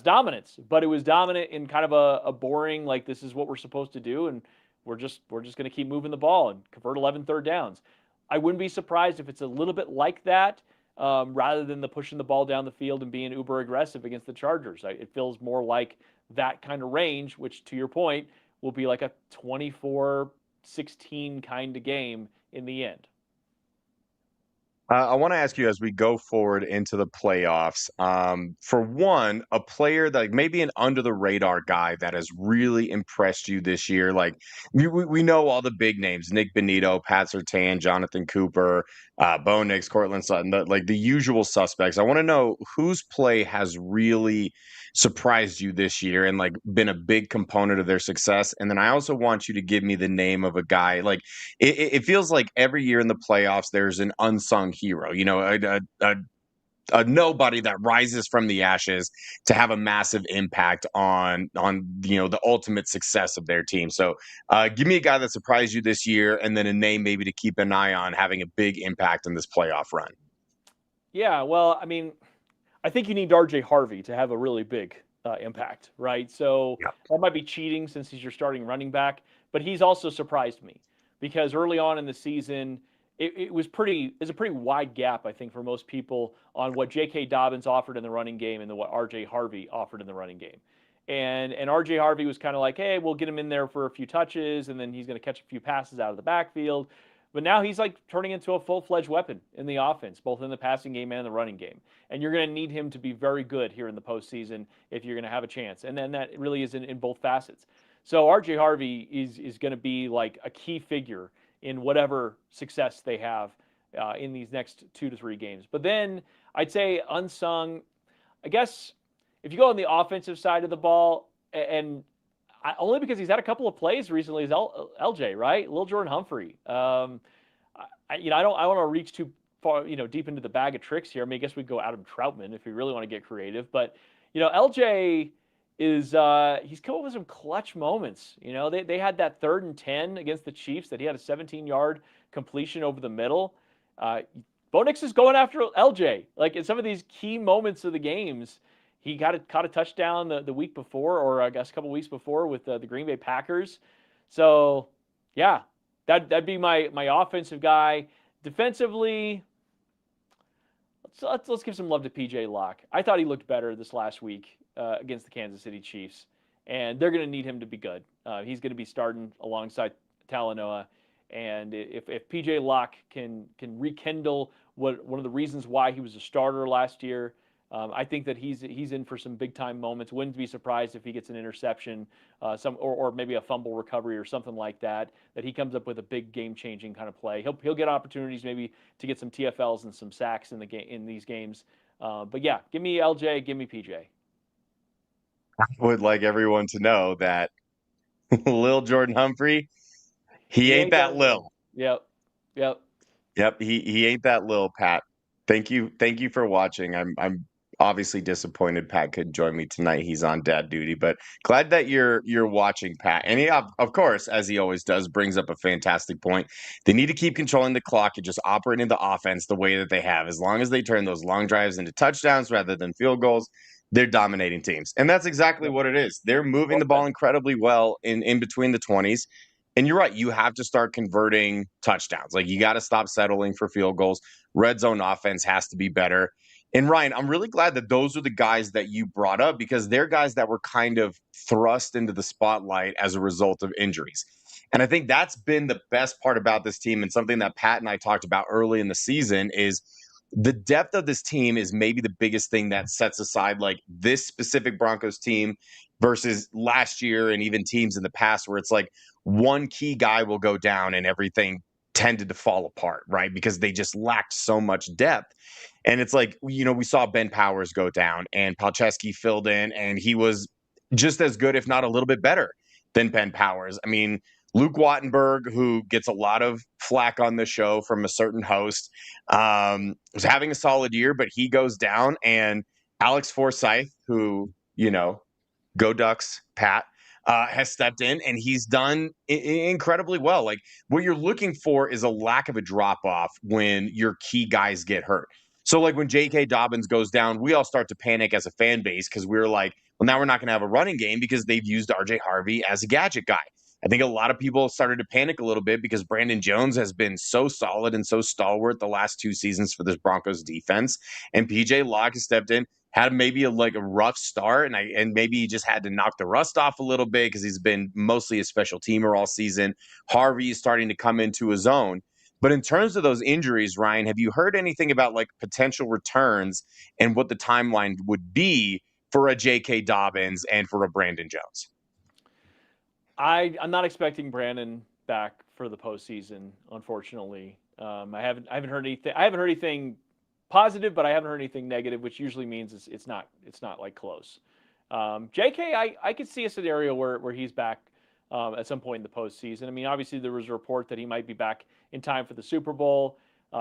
dominance, but it was dominant in kind of a boring, like, this is what we're supposed to do, and we're just going to keep moving the ball and convert 11 third downs. I wouldn't be surprised if it's a little bit like that, rather than the pushing the ball down the field and being uber aggressive against the Chargers. It feels more like that kind of range, which, to your point, will be like a 24-16 kind of game in the end. I want to ask you as we go forward into the playoffs, for one, a player that like, maybe an under the radar guy that has really impressed you this year. Like we know all the big names: Nick Benito, Pat Surtain, Jonathan Cooper, Bo Nix, Cortland Sutton, like the usual suspects. I want to know whose play has really surprised you this year and like been a big component of their success. And then I also want you to give me the name of a guy like it feels like every year in the playoffs there's an unsung hero, a nobody that rises from the ashes to have a massive impact on the ultimate success of their team. So give me a guy that surprised you this year, and then a name maybe to keep an eye on having a big impact in this playoff run. Yeah, well, I mean, I think you need RJ Harvey to have a really big impact, right? So Yeah. that might be cheating since he's your starting running back, but he's also surprised me because early on in the season, it was a pretty wide gap, I think, for most people on what J.K. Dobbins offered in the running game and what RJ Harvey offered in the running game. And RJ Harvey was kind of like, hey, we'll get him in there for a few touches, and then he's going to catch a few passes out of the backfield. But now he's like turning into a full-fledged weapon in the offense, both in the passing game and the running game. And you're going to need him to be very good here in the postseason if you're going to have a chance. And then that really is in both facets. So RJ Harvey is going to be like a key figure in whatever success they have in these next 2 to 3 games. But then I'd say unsung, I guess, if you go on the offensive side of the ball, and only because he's had a couple of plays recently, is LJ, right? Lil Jordan Humphrey. I don't want to reach too far, deep into the bag of tricks here. I mean, I guess we go Adam Troutman if we really want to get creative. But LJ is he's come up with some clutch moments. They had that 3rd and 10 against the Chiefs that he had a 17-yard completion over the middle. Bo Nix is going after LJ. Like in some of these key moments of the games, he caught a touchdown the week before, or I guess a couple weeks before, with the Green Bay Packers. So, yeah, that'd be my offensive guy. Defensively, let's give some love to PJ Locke. I thought he looked better this last week against the Kansas City Chiefs, and they're going to need him to be good. He's going to be starting alongside Talanoa, and if PJ Locke can rekindle one of the reasons why he was a starter last year. I think that he's in for some big time moments. Wouldn't be surprised if he gets an interception, or maybe a fumble recovery or something like that. That he comes up with a big game changing kind of play. He'll get opportunities maybe to get some TFLs and some sacks in these games. But yeah, give me LJ, give me PJ. I would like everyone to know that Lil Jordan Humphrey, he He ain't ain't that that Lil. Lil. Yep. Yep, he ain't that Lil, Pat. Thank you for watching. I'm Obviously disappointed Pat couldn't join me tonight. He's on dad duty, but glad that you're watching, Pat. And he, of course, as he always does, brings up a fantastic point. They need to keep controlling the clock and just operating the offense the way that they have. As long as they turn those long drives into touchdowns rather than field goals, they're dominating teams. And that's exactly what it is. They're moving the ball incredibly well in between the 20s. And you're right, you have to start converting touchdowns. Like, you got to stop settling for field goals. Red zone offense has to be better. And Ryan, I'm really glad that those are the guys that you brought up, because they're guys that were kind of thrust into the spotlight as a result of injuries. And I think that's been the best part about this team, and something that Pat and I talked about early in the season is the depth of this team is maybe the biggest thing that sets aside like this specific Broncos team versus last year and even teams in the past, where it's like one key guy will go down and everything tended to fall apart, right? Because they just lacked so much depth. And it's like, we saw Ben Powers go down and Palczewski filled in, and he was just as good, if not a little bit better than Ben Powers. I mean, Luke Wattenberg, who gets a lot of flack on the show from a certain host, was having a solid year, but he goes down. And Alex Forsyth, who, go Ducks, Pat, has stepped in, and he's done incredibly well. Like, what you're looking for is a lack of a drop off when your key guys get hurt. So like when J.K. Dobbins goes down, we all start to panic as a fan base, because we're like, well, now we're not going to have a running game because they've used R.J. Harvey as a gadget guy. I think a lot of people started to panic a little bit because Brandon Jones has been so solid and so stalwart the last 2 seasons for this Broncos defense. And P.J. Locke has stepped in, had maybe a rough start, and maybe he just had to knock the rust off a little bit because he's been mostly a special teamer all season. Harvey is starting to come into his own. But in terms of those injuries, Ryan, have you heard anything about like potential returns and what the timeline would be for a J.K. Dobbins and for a Brandon Jones? I'm not expecting Brandon back for the postseason, unfortunately. I haven't heard anything. I haven't heard anything positive, but I haven't heard anything negative, which usually means it's not like close. JK, I could see a scenario where he's back at some point in the postseason. I mean, obviously there was a report that he might be back in time for the Super Bowl.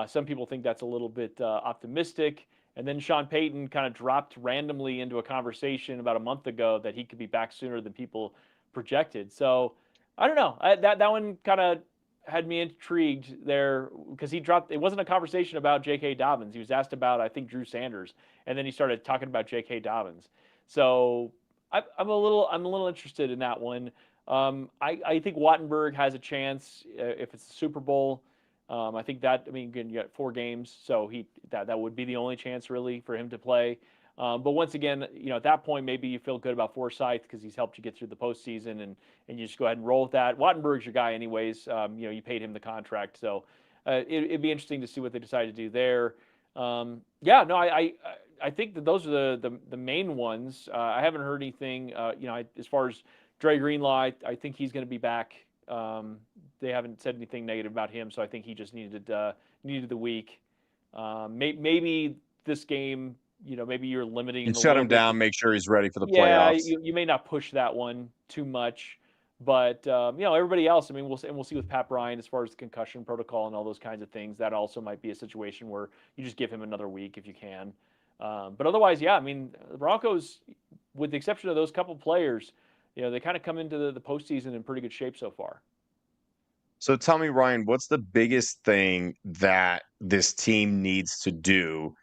Some people think that's a little bit optimistic. And then Sean Payton kind of dropped randomly into a conversation about a month ago that he could be back sooner than people projected. So I don't know. That one kind of had me intrigued there, because he dropped. It wasn't a conversation about J.K. Dobbins. He was asked about, I think, Drew Sanders, and then he started talking about J.K. Dobbins. So I'm a little interested in that one. I think Wattenberg has a chance if it's the Super Bowl. I think that, I mean, again, you got 4 games, so that would be the only chance really for him to play. But once again, at that point, maybe you feel good about Forsyth because he's helped you get through the postseason, and you just go ahead and roll with that. Wattenberg's your guy anyways. You paid him the contract, so it'd be interesting to see what they decide to do there. I think that those are the main ones. I haven't heard anything. As far as Dre Greenlaw, I think he's going to be back. They haven't said anything negative about him, so I think he just needed the week. Maybe this game. Maybe you're limiting him. Shut him down. Make sure he's ready for the playoffs. Yeah, you may not push that one too much, but everybody else. I mean, we'll see with Pat Bryant as far as the concussion protocol and all those kinds of things. That also might be a situation where you just give him another week if you can. But otherwise, yeah, I mean, the Broncos, with the exception of those couple players, they kind of come into the postseason in pretty good shape so far. So tell me, Ryan, what's the biggest thing that this team needs to do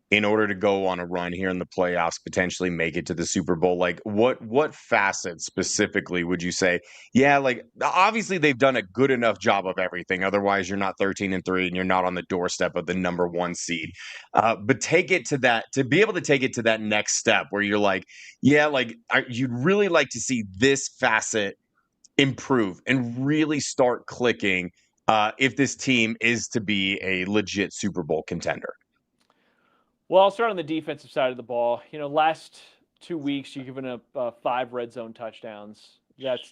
in order to go on a run here in the playoffs, potentially make it to the Super Bowl? Like, what facets specifically would you say? Yeah, like, obviously they've done a good enough job of everything. Otherwise, you're not 13-3 and you're not on the doorstep of the number 1 seed. But to be able to take it to that next step where you're like, yeah, like you'd really like to see this facet improve and really start clicking if this team is to be a legit Super Bowl contender. Well, I'll start on the defensive side of the ball. Last 2 weeks you've given up 5 red zone touchdowns.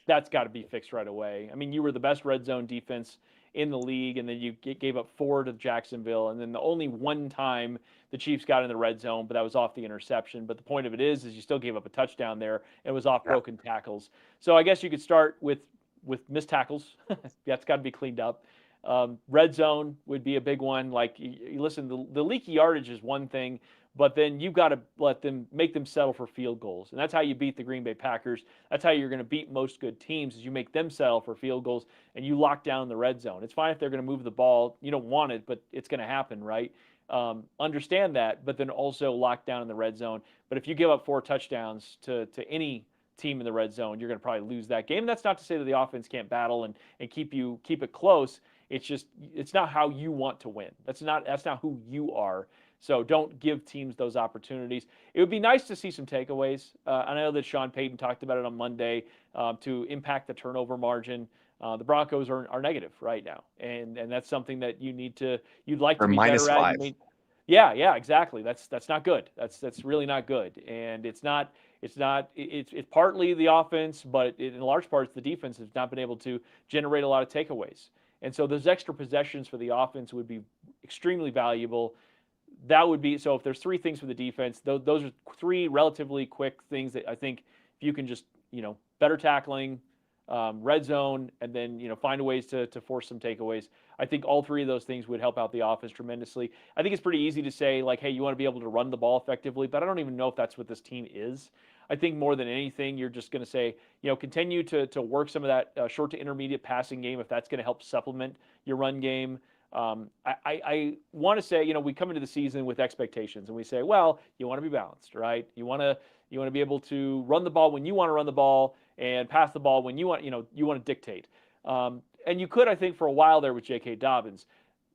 That's got to be fixed right away. I mean, you were the best red zone defense in the league, and then you gave up 4 to Jacksonville, and then the only one time the Chiefs got in the red zone, but that was off the interception. But the point of it is you still gave up a touchdown there. It was off broken tackles. So I guess you could start with missed tackles. That's got to be cleaned up. Red zone would be a big one. Like, you listen, the leaky yardage is one thing, but then you've got to make them settle for field goals. And that's how you beat the Green Bay Packers. That's how you're going to beat most good teams, is you make them settle for field goals and you lock down the red zone. It's fine if they're going to move the ball. You don't want it, but it's going to happen, right? Understand that, but then also lock down in the red zone. But if you give up 4 touchdowns to any team in the red zone, you're going to probably lose that game. And that's not to say that the offense can't battle and keep it close. It's just, it's not how you want to win. That's not who you are. So don't give teams those opportunities. It would be nice to see some takeaways. I know that Sean Payton talked about it on Monday to impact the turnover margin. The Broncos are negative right now, and that's something that you'd like to be better at. -5. Yeah, exactly. That's not good. That's really not good, and it's partly the offense, but in large parts the defense has not been able to generate a lot of takeaways. And so those extra possessions for the offense would be extremely valuable. That would be, so if there's 3 things for the defense, those are 3 relatively quick things that I think if you can just, better tackling, red zone, and then, find ways to force some takeaways. I think all 3 of those things would help out the offense tremendously. I think it's pretty easy to say, like, hey, you want to be able to run the ball effectively, but I don't even know if that's what this team is. I think more than anything, you're just going to say, continue to work some of that short to intermediate passing game if that's going to help supplement your run game. I want to say, we come into the season with expectations, and we say, well, you want to be balanced, right? You want to be able to run the ball when you want to run the ball and pass the ball when you want to dictate. And you could, I think, for a while there with J.K. Dobbins.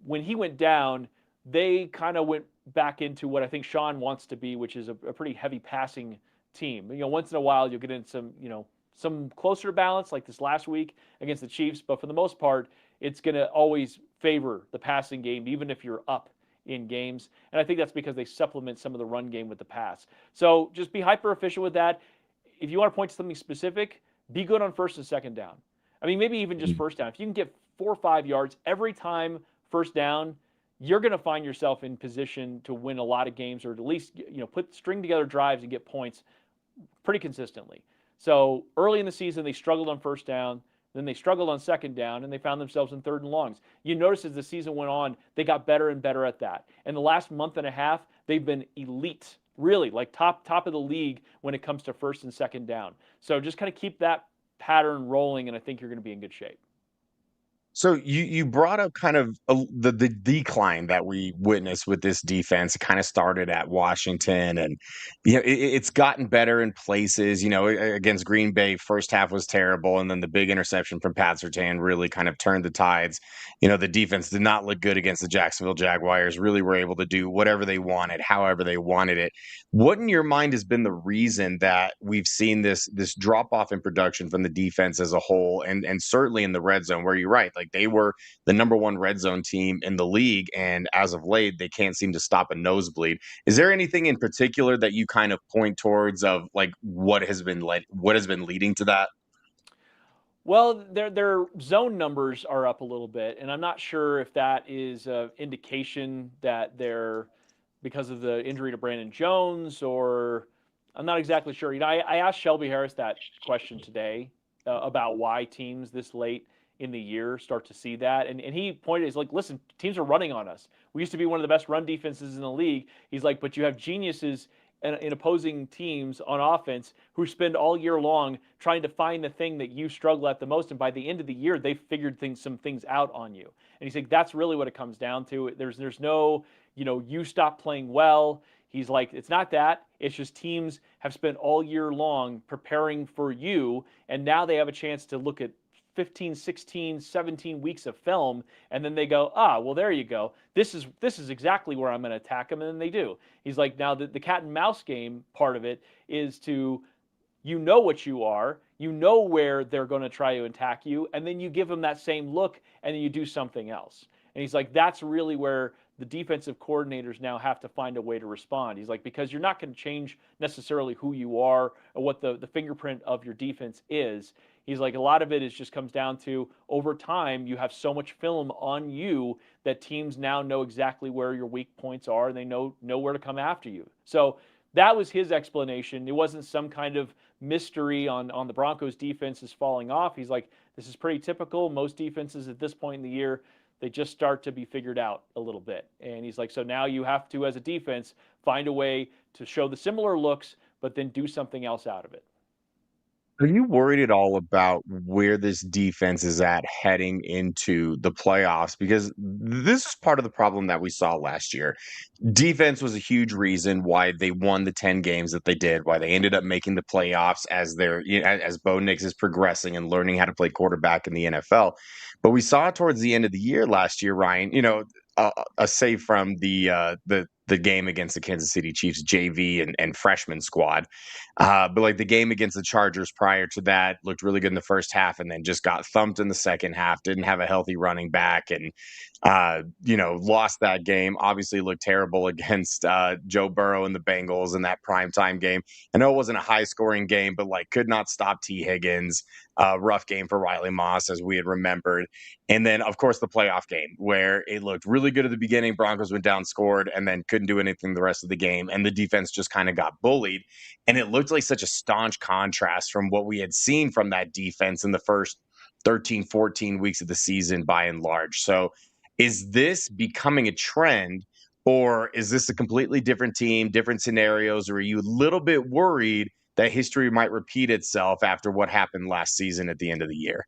When he went down, they kind of went back into what I think Sean wants to be, which is a pretty heavy passing team. Once in a while you'll get into some closer balance like this last week against the Chiefs, but for the most part, it's going to always favor the passing game, even if you're up in games. And I think that's because they supplement some of the run game with the pass. So just be hyper efficient with that. If you want to point to something specific, be good on first and second down. I mean, maybe even just first down. If you can get 4 or 5 yards every time first down, you're going to find yourself in position to win a lot of games, or at least string together drives and get points pretty consistently. So early in the season, they struggled on first down. Then they struggled on second down, and they found themselves in 3rd and longs. You notice as the season went on, they got better and better at that. And the last month and a half, they've been elite, really, like top of the league when it comes to first and second down. So just kind of keep that pattern rolling, and I think you're going to be in good shape. So you brought up kind of the decline that we witnessed with this defense. It kind of started at Washington, and it's gotten better in places. Against Green Bay, first half was terrible, and then the big interception from Pat Surtain really kind of turned the tides. The defense did not look good against the Jacksonville Jaguars. Really were able to do whatever they wanted, however they wanted it. What in your mind has been the reason that we've seen this drop off in production from the defense as a whole, and certainly in the red zone, where you're right, like they were the number 1 red zone team in the league, and as of late, they can't seem to stop a nosebleed. Is there anything in particular that you kind of point towards of like what has been leading to that? Well, their zone numbers are up a little bit, and I'm not sure if that is an indication that they're because of the injury to Brandon Jones, or I'm not exactly sure. I asked Shelby Harris that question today about why teams this late in the year start to see that, and he pointed, he's like, listen, teams are running on us. We used to be one of the best run defenses in the league. He's like, but you have geniuses in opposing teams on offense who spend all year long trying to find the thing that you struggle at the most, and by the end of the year, they've figured some things out on you. And he's like, that's really what it comes down to. There's no, you stop playing well. He's like, it's not that. It's just teams have spent all year long preparing for you, and now they have a chance to look at 15, 16, 17 weeks of film, and then they go, well, there you go. This is exactly where I'm going to attack them, and then they do. He's like, now the cat and mouse game part of it is to, what you are, where they're going to try to attack you, and then you give them that same look, and then you do something else. And he's like, that's really where the defensive coordinators now have to find a way to respond. He's like, because you're not going to change necessarily who you are or what the fingerprint of your defense is. He's like, a lot of it just comes down to over time, you have so much film on you that teams now know exactly where your weak points are, and they know where to come after you. So that was his explanation. It wasn't some kind of mystery on the Broncos defenses falling off. He's like, this is pretty typical. Most defenses at this point in the year, they just start to be figured out a little bit. And he's like, so now you have to, as a defense, find a way to show the similar looks, but then do something else out of it. Are you worried at all about where this defense is at heading into the playoffs? Because this is part of the problem that we saw last year. Defense was a huge reason why they won the 10 games that they did, why they ended up making the playoffs as as Bo Nix is progressing and learning how to play quarterback in the NFL. But we saw towards the end of the year last year, Ryan, aside from the game against the Kansas City Chiefs JV and freshman squad. But like the game against the Chargers prior to that looked really good in the first half and then just got thumped in the second half, didn't have a healthy running back and, lost that game. Obviously looked terrible against Joe Burrow and the Bengals in that primetime game. I know it wasn't a high scoring game, but like could not stop T. Higgins. Rough game for Riley Moss, as we had remembered. And then, of course, the playoff game where it looked really good at the beginning. Broncos went down, scored, and then couldn't do anything the rest of the game. And the defense just kind of got bullied. And it looked like such a staunch contrast from what we had seen from that defense in the first 13, 14 weeks of the season by and large. So is this becoming a trend, or is this a completely different team, different scenarios, or are you a little bit worried that history might repeat itself after what happened last season at the end of the year?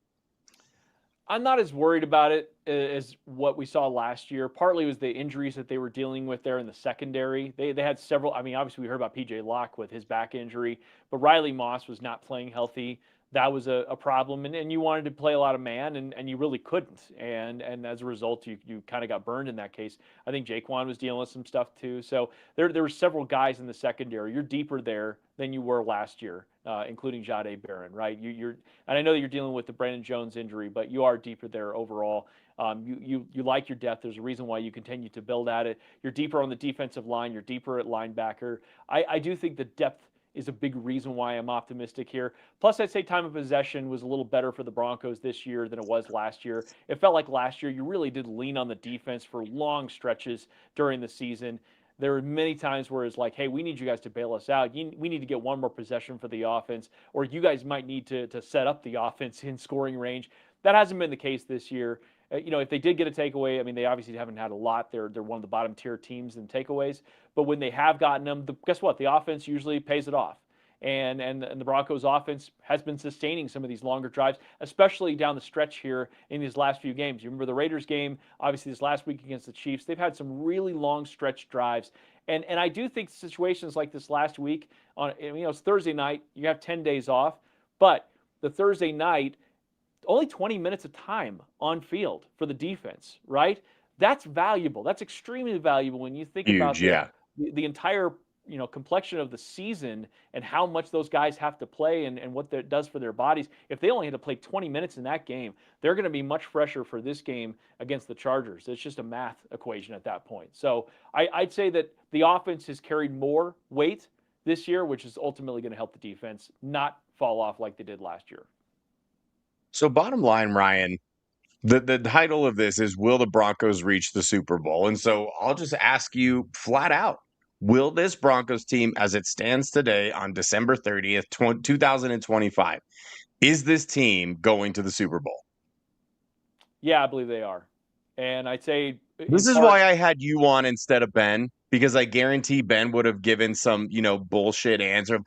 I'm not as worried about it as what we saw last year. Partly was the injuries that they were dealing with there in the secondary. They had several. I mean, obviously we heard about PJ Locke with his back injury, but Riley Moss was not playing healthy. That was a problem, and you wanted to play a lot of man, and you really couldn't. And as a result, you kind of got burned in that case. I think Jaquan was dealing with some stuff too. So there were several guys in the secondary. You're deeper there than you were last year, including Jahdae Barron, right? You're and I know that you're dealing with the Brandon Jones injury, but you are deeper there overall. You like your depth. There's a reason why you continue to build at it. You're deeper on the defensive line. You're deeper at linebacker. I do think the depth is a big reason why I'm optimistic here. Plus, I'd say time of possession was a little better for the Broncos this year than it was last year. It felt like last year you really did lean on the defense for long stretches during the season. There were many times where it's like, hey, we need you guys to bail us out. We need to get one more possession for the offense, or you guys might need to set up the offense in scoring range. That hasn't been the case this year. If they did get a takeaway, I mean, they obviously haven't had a lot. They're one of the bottom tier teams in takeaways. But when they have gotten them, guess what? The offense usually pays it off. And the Broncos offense has been sustaining some of these longer drives, especially down the stretch here in these last few games. You remember the Raiders game, obviously this last week against the Chiefs. They've had some really long stretch drives. And I do think situations like this last week, it's Thursday night, you have 10 days off, but the Thursday night, only 20 minutes of time on field for the defense, right? That's valuable. That's extremely valuable when you think about the entire complexion of the season and how much those guys have to play and what that does for their bodies. If they only had to play 20 minutes in that game, they're going to be much fresher for this game against the Chargers. It's just a math equation at that point. So I'd say that the offense has carried more weight this year, which is ultimately going to help the defense not fall off like they did last year. So bottom line, Ryan, the title of this is Will the Broncos reach the Super Bowl? And so I'll just ask you flat out, will this Broncos team as it stands today on December 30th, 2025, is this team going to the Super Bowl? Yeah, I believe they are. And I'd say this is why I had you on instead of Ben, because I guarantee Ben would have given some, bullshit answer of,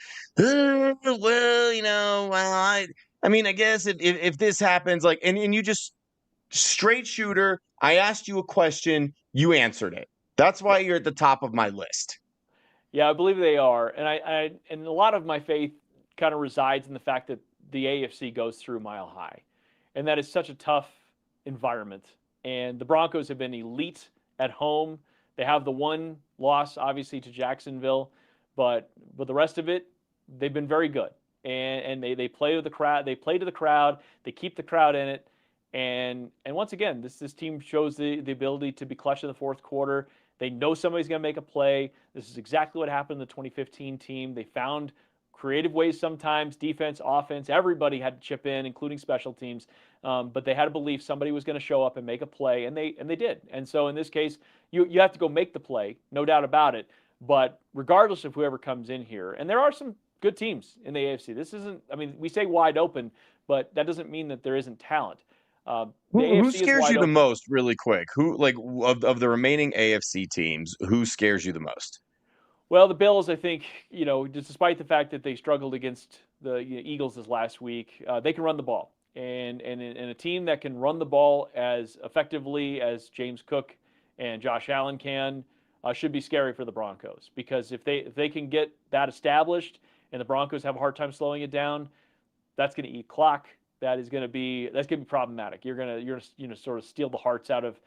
I mean, I guess if this happens, like, and you just straight shooter, I asked you a question, you answered it. That's why you're at the top of my list. Yeah, I believe they are. And and a lot of my faith kind of resides in the fact that the AFC goes through Mile High. And that is such a tough environment. And the Broncos have been elite at home. They have the one loss, obviously, to Jacksonville. But the rest of it, they've been very good. And they play to the crowd. They play to the crowd. They keep the crowd in it. And once again, this team shows the ability to be clutch in the fourth quarter. They know somebody's going to make a play. This is exactly what happened in the 2015 team. They found creative ways sometimes, defense, offense. Everybody had to chip in, including special teams. But they had to believe somebody was going to show up and make a play, and they did. And so in this case, you have to go make the play, no doubt about it. But regardless of whoever comes in here, and there are some good teams in the AFC. This isn't, I mean, we say wide open, but that doesn't mean that there isn't talent. The Who AFC is scares wide you the open. most, really quick? Who, like, of the remaining AFC teams, who scares you the most? Well, the Bills, I think, despite the fact that they struggled against the Eagles this last week, they can run the ball, and a team that can run the ball as effectively as James Cook and Josh Allen can should be scary for the Broncos, because if they can get that established and the Broncos have a hard time slowing it down, that's going to eat clock. That's going to be problematic. You're gonna sort of steal the hearts out of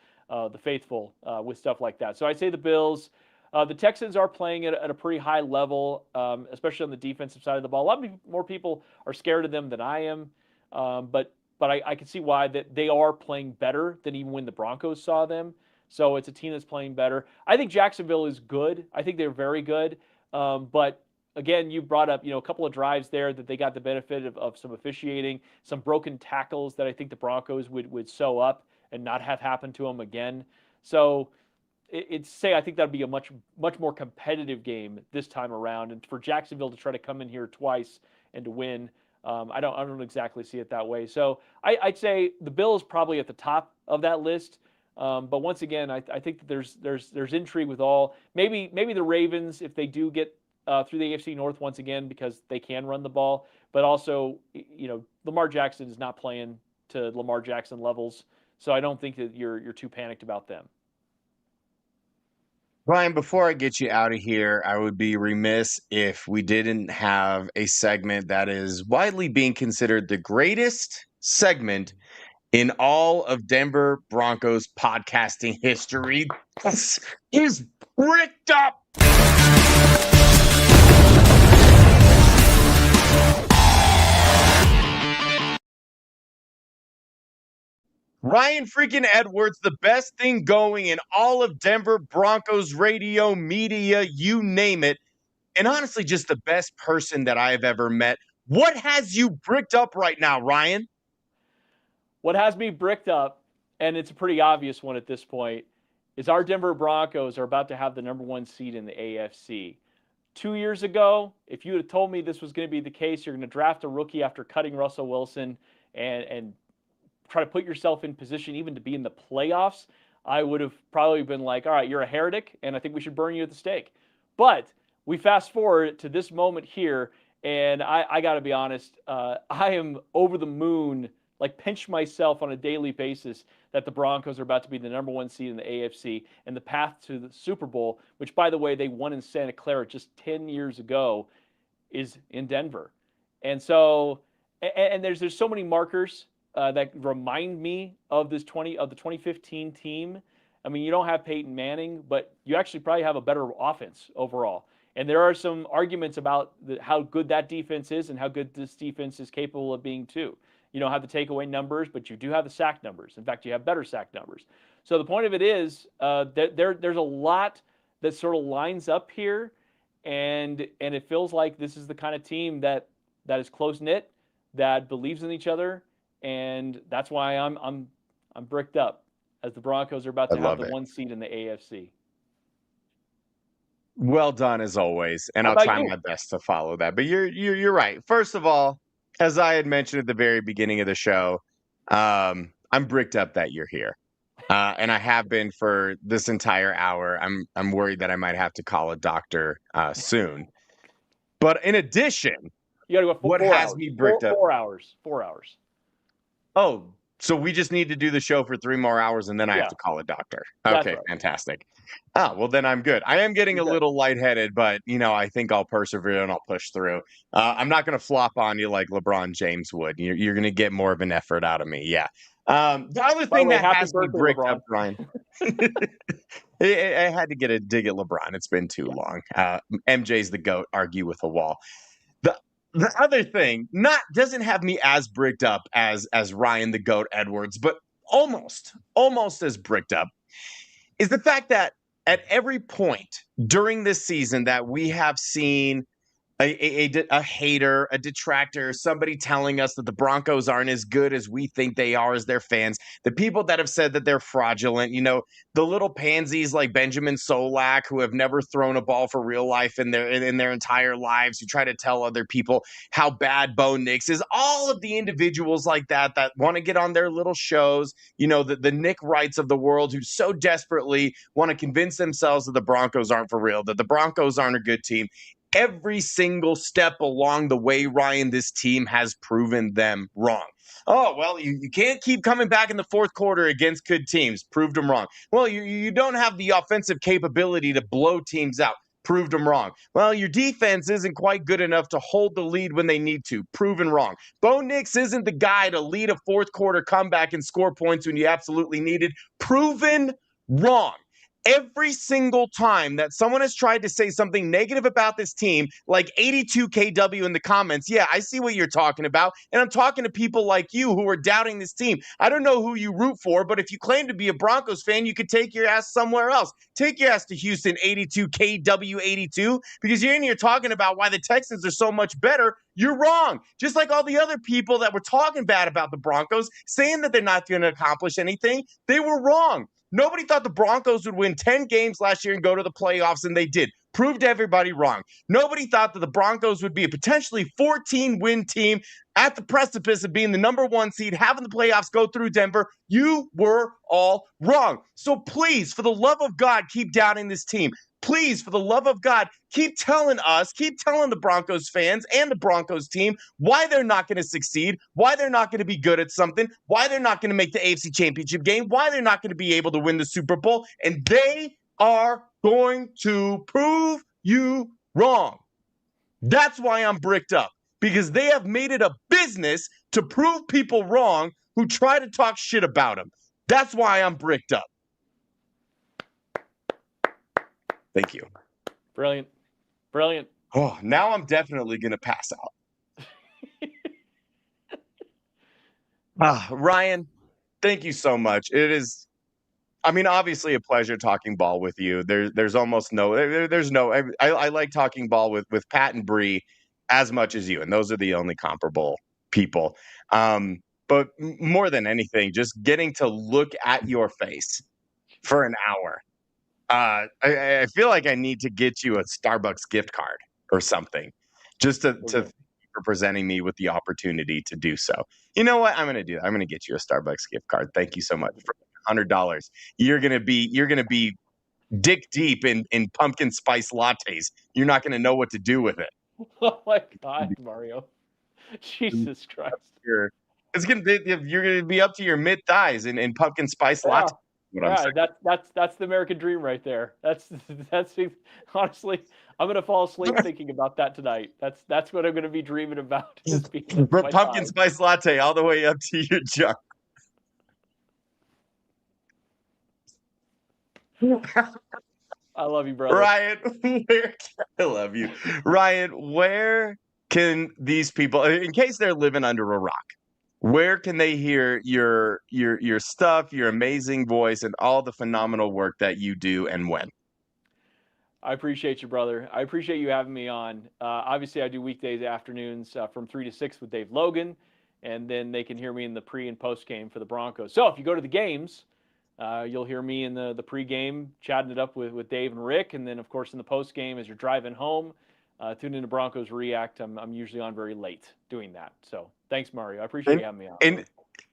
the faithful with stuff like that. So I'd say the Bills. The Texans are playing at a pretty high level, especially on the defensive side of the ball. A lot more people are scared of them than I am, but I can see why that they are playing better than even when the Broncos saw them. So it's a team that's playing better. I think Jacksonville is good. I think they're very good, but again, you brought up a couple of drives there that they got the benefit of some officiating, some broken tackles that I think the Broncos would sew up and not have happen to them again. So I think that'd be a much more competitive game this time around, and for Jacksonville to try to come in here twice and to win, I don't exactly see it that way. So I'd say the Bills probably at the top of that list. But once again, I think that there's intrigue with all. Maybe the Ravens, if they do get through the AFC North once again, because they can run the ball, but also Lamar Jackson is not playing to Lamar Jackson levels, so I don't think that you're too panicked about them. Ryan, before I get you out of here, I would be remiss if we didn't have a segment that is widely being considered the greatest segment in all of Denver Broncos podcasting history. This is Bricked Up. Ryan freaking Edwards, the best thing going in all of Denver Broncos radio, media, you name it. And honestly, just the best person that I've ever met. What has you bricked up right now, Ryan? What has me bricked up, and it's a pretty obvious one at this point, is our Denver Broncos are about to have the number one seed in the AFC. 2 years ago, if you had told me this was going to be the case, you're going to draft a rookie after cutting Russell Wilson and try to put yourself in position even to be in the playoffs, I would have probably been like, all right, you're a heretic, and I think we should burn you at the stake. But we fast forward to this moment here, and I got to be honest, I am over the moon, like pinch myself on a daily basis that the Broncos are about to be the number one seed in the AFC and the path to the Super Bowl, which, by the way, they won in Santa Clara just 10 years ago, is in Denver. And so, and there's so many markers that remind me of the 2015 team. I mean, you don't have Peyton Manning, but you actually probably have a better offense overall. And there are some arguments about how good that defense is and how good this defense is capable of being too. You don't have the takeaway numbers, but you do have the sack numbers. In fact, you have better sack numbers. So the point of it is there's a lot that sort of lines up here, and it feels like this is the kind of team that is close knit, that believes in each other, and that's why I'm bricked up as the Broncos are about to have the one seed in the AFC. Well done as always, and How I'll about try you? my best to follow that. But you're right. First of all, as I had mentioned at the very beginning of the show, I'm bricked up that you're here, and I have been for this entire hour. I'm worried that I might have to call a doctor soon. But in addition, You got to go what 4 hours. has me bricked up? 4 hours. 4 hours. Oh, so we just need to do the show for 3 more hours, and then I have to call a doctor. That's Okay, right. fantastic. Oh, well, then I'm good. I am getting a little lightheaded, but, I think I'll persevere and I'll push through. I'm not going to flop on you like LeBron James would. You're going to get more of an effort out of me. Yeah. The other By the thing way, that happy has me birthday, bricked LeBron. up, Ryan, I had to get a dig at LeBron. It's been too long. MJ's the GOAT, argue with a wall. The other thing doesn't have me as bricked up as Ryan the GOAT Edwards, but almost as bricked up is the fact that at every point during this season that we have seen a hater, a detractor, somebody telling us that the Broncos aren't as good as we think they are as their fans, the people that have said that they're fraudulent, the little pansies like Benjamin Solak who have never thrown a ball for real life in their entire lives, who try to tell other people how bad Bo Nix is, all of the individuals like that want to get on their little shows, the Nick Wrights of the world who so desperately want to convince themselves that the Broncos aren't for real, that the Broncos aren't a good team. Every single step along the way, Ryan, this team has proven them wrong. Oh, well, you can't keep coming back in the fourth quarter against good teams. Proved them wrong. Well, you don't have the offensive capability to blow teams out. Proved them wrong. Well, your defense isn't quite good enough to hold the lead when they need to. Proven wrong. Bo Nix isn't the guy to lead a fourth quarter comeback and score points when you absolutely needed. Proven wrong. Every single time that someone has tried to say something negative about this team, like 82KW in the comments, yeah, I see what you're talking about. And I'm talking to people like you who are doubting this team. I don't know who you root for, but if you claim to be a Broncos fan, you could take your ass somewhere else. Take your ass to Houston, 82KW82, because you're in here talking about why the Texans are so much better. You're wrong. Just like all the other people that were talking bad about the Broncos, saying that they're not going to accomplish anything, they were wrong. Nobody thought the Broncos would win 10 games last year and go to the playoffs, and they did. Proved everybody wrong. Nobody thought that the Broncos would be a potentially 14-win team at the precipice of being the number one seed, having the playoffs go through Denver. You were all wrong. So please, for the love of God, keep doubting this team. Please, for the love of God, keep telling the Broncos fans and the Broncos team why they're not going to succeed, why they're not going to be good at something, why they're not going to make the AFC Championship game, why they're not going to be able to win the Super Bowl, and they are going to prove you wrong. That's why I'm bricked up, because they have made it a business to prove people wrong who try to talk shit about them. That's why I'm bricked up. Thank you. Brilliant. Oh, now I'm definitely going to pass out. Ryan, thank you so much. It is, obviously a pleasure talking ball with you. There's almost no, I like talking ball with Pat and Bree as much as you, and those are the only comparable people. But more than anything, just getting to look at your face for an hour. I feel like I need to get you a Starbucks gift card or something, just to for presenting me with the opportunity to do so. You know what? I'm going to do that. I'm going to get you a Starbucks gift card. Thank you so much for $100. You're going to be dick deep in pumpkin spice lattes. You're not going to know what to do with it. Oh my God, Mario! Jesus Christ! You're going to be up to your mid thighs in pumpkin spice latte. That's the American dream right there. That's honestly, I'm gonna fall asleep thinking about that tonight. That's what I'm gonna be dreaming about. Is being pumpkin spice latte all the way up to your junk. I love you, brother. Ryan, I love you. Ryan, where can these people, in case they're living under a rock, where can they hear your stuff, your amazing voice, and all the phenomenal work that you do, and when? I appreciate you, brother. I appreciate you having me on. Obviously, I do weekdays afternoons from 3 to 6 with Dave Logan, and then they can hear me in the pre and post game for the Broncos. So if you go to the games, you'll hear me in the pre-game chatting it up with Dave and Rick, and then of course in the post game as you're driving home, tune into Broncos React. I'm usually on very late doing that. So thanks, Mario. I appreciate you having me on. And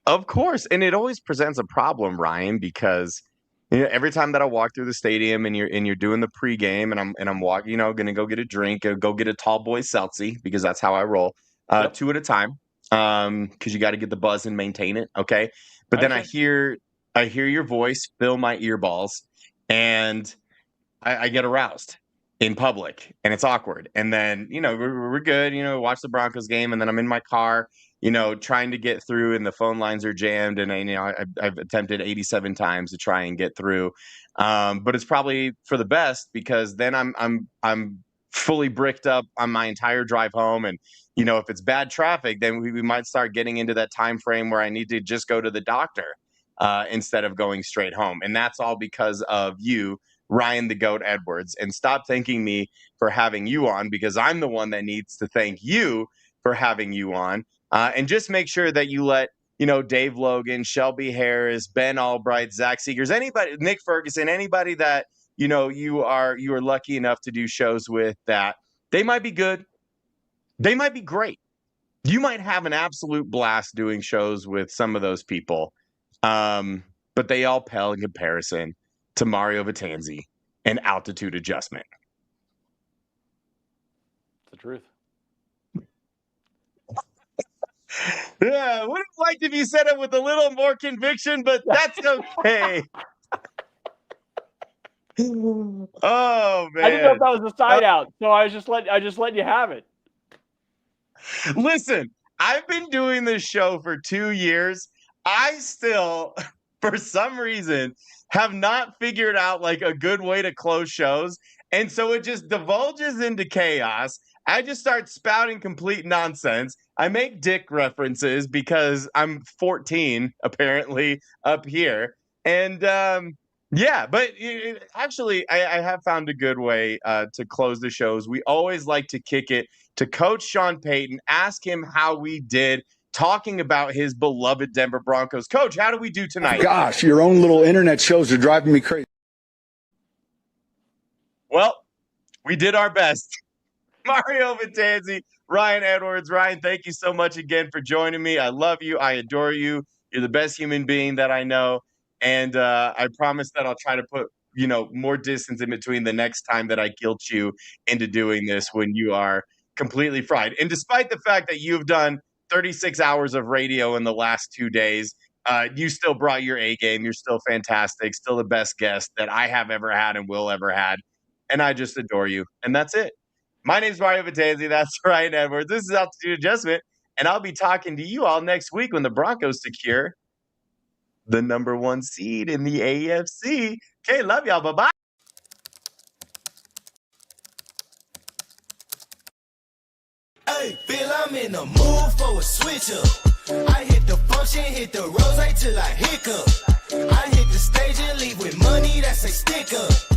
of course, and it always presents a problem, Ryan, because every time that I walk through the stadium and you're doing the pregame and I'm walking, gonna go get a drink, go get a tall boy seltzy, because that's how I roll, 2 at a time, because you got to get the buzz and maintain it, okay? But then I hear your voice fill my earballs, and I get aroused in public, and it's awkward. And then, we're good, watch the Broncos game, and then I'm in my car, trying to get through, and the phone lines are jammed, and I've attempted 87 times to try and get through. But it's probably for the best, because then I'm fully bricked up on my entire drive home. And, if it's bad traffic, then we might start getting into that time frame where I need to just go to the doctor instead of going straight home. And that's all because of you Ryan the Goat Edwards, and stop thanking me for having you on, because I'm the one that needs to thank you for having you on. And just make sure that you let, Dave Logan, Shelby Harris, Ben Albright, Zach Seegers, anybody, Nick Ferguson, anybody that, you are lucky enough to do shows with, that they might be good. They might be great. You might have an absolute blast doing shows with some of those people. But they all pale in comparison to Mario Vitanzi and Altitude Adjustment. It's the truth. Yeah, would have liked if you said it with a little more conviction, but that's okay. Oh man! I didn't know if that was a side out, so I just let you have it. Listen, I've been doing this show for 2 years. I still, for some reason, have not figured out like a good way to close shows, and so it just divulges into chaos. I just start spouting complete nonsense. I make dick references because I'm 14, apparently, up here. And yeah, but actually, I have found a good way to close the shows. We always like to kick it to Coach Sean Payton, ask him how we did, talking about his beloved Denver Broncos. Coach, how do we do tonight? Gosh, your own little internet shows are driving me crazy. Well, we did our best. Mario Vitanzi, Ryan Edwards. Ryan, thank you so much again for joining me. I love you. I adore you. You're the best human being that I know. And I promise that I'll try to put, more distance in between the next time that I guilt you into doing this when you are completely fried. And despite the fact that you've done 36 hours of radio in the last 2 days, you still brought your A game. You're still fantastic, still the best guest that I have ever had and will ever had. And I just adore you. And that's it. My name's Mario Vitanzi. That's Ryan Edwards. This is Altitude Adjustment. And I'll be talking to you all next week when the Broncos secure the number 1 seed in the AFC. Okay, love y'all. Bye-bye. Hey, feel I'm in the mood for a switch up. I hit the function, hit the rose till I hiccup. I hit the stage and leave with money that say stick up.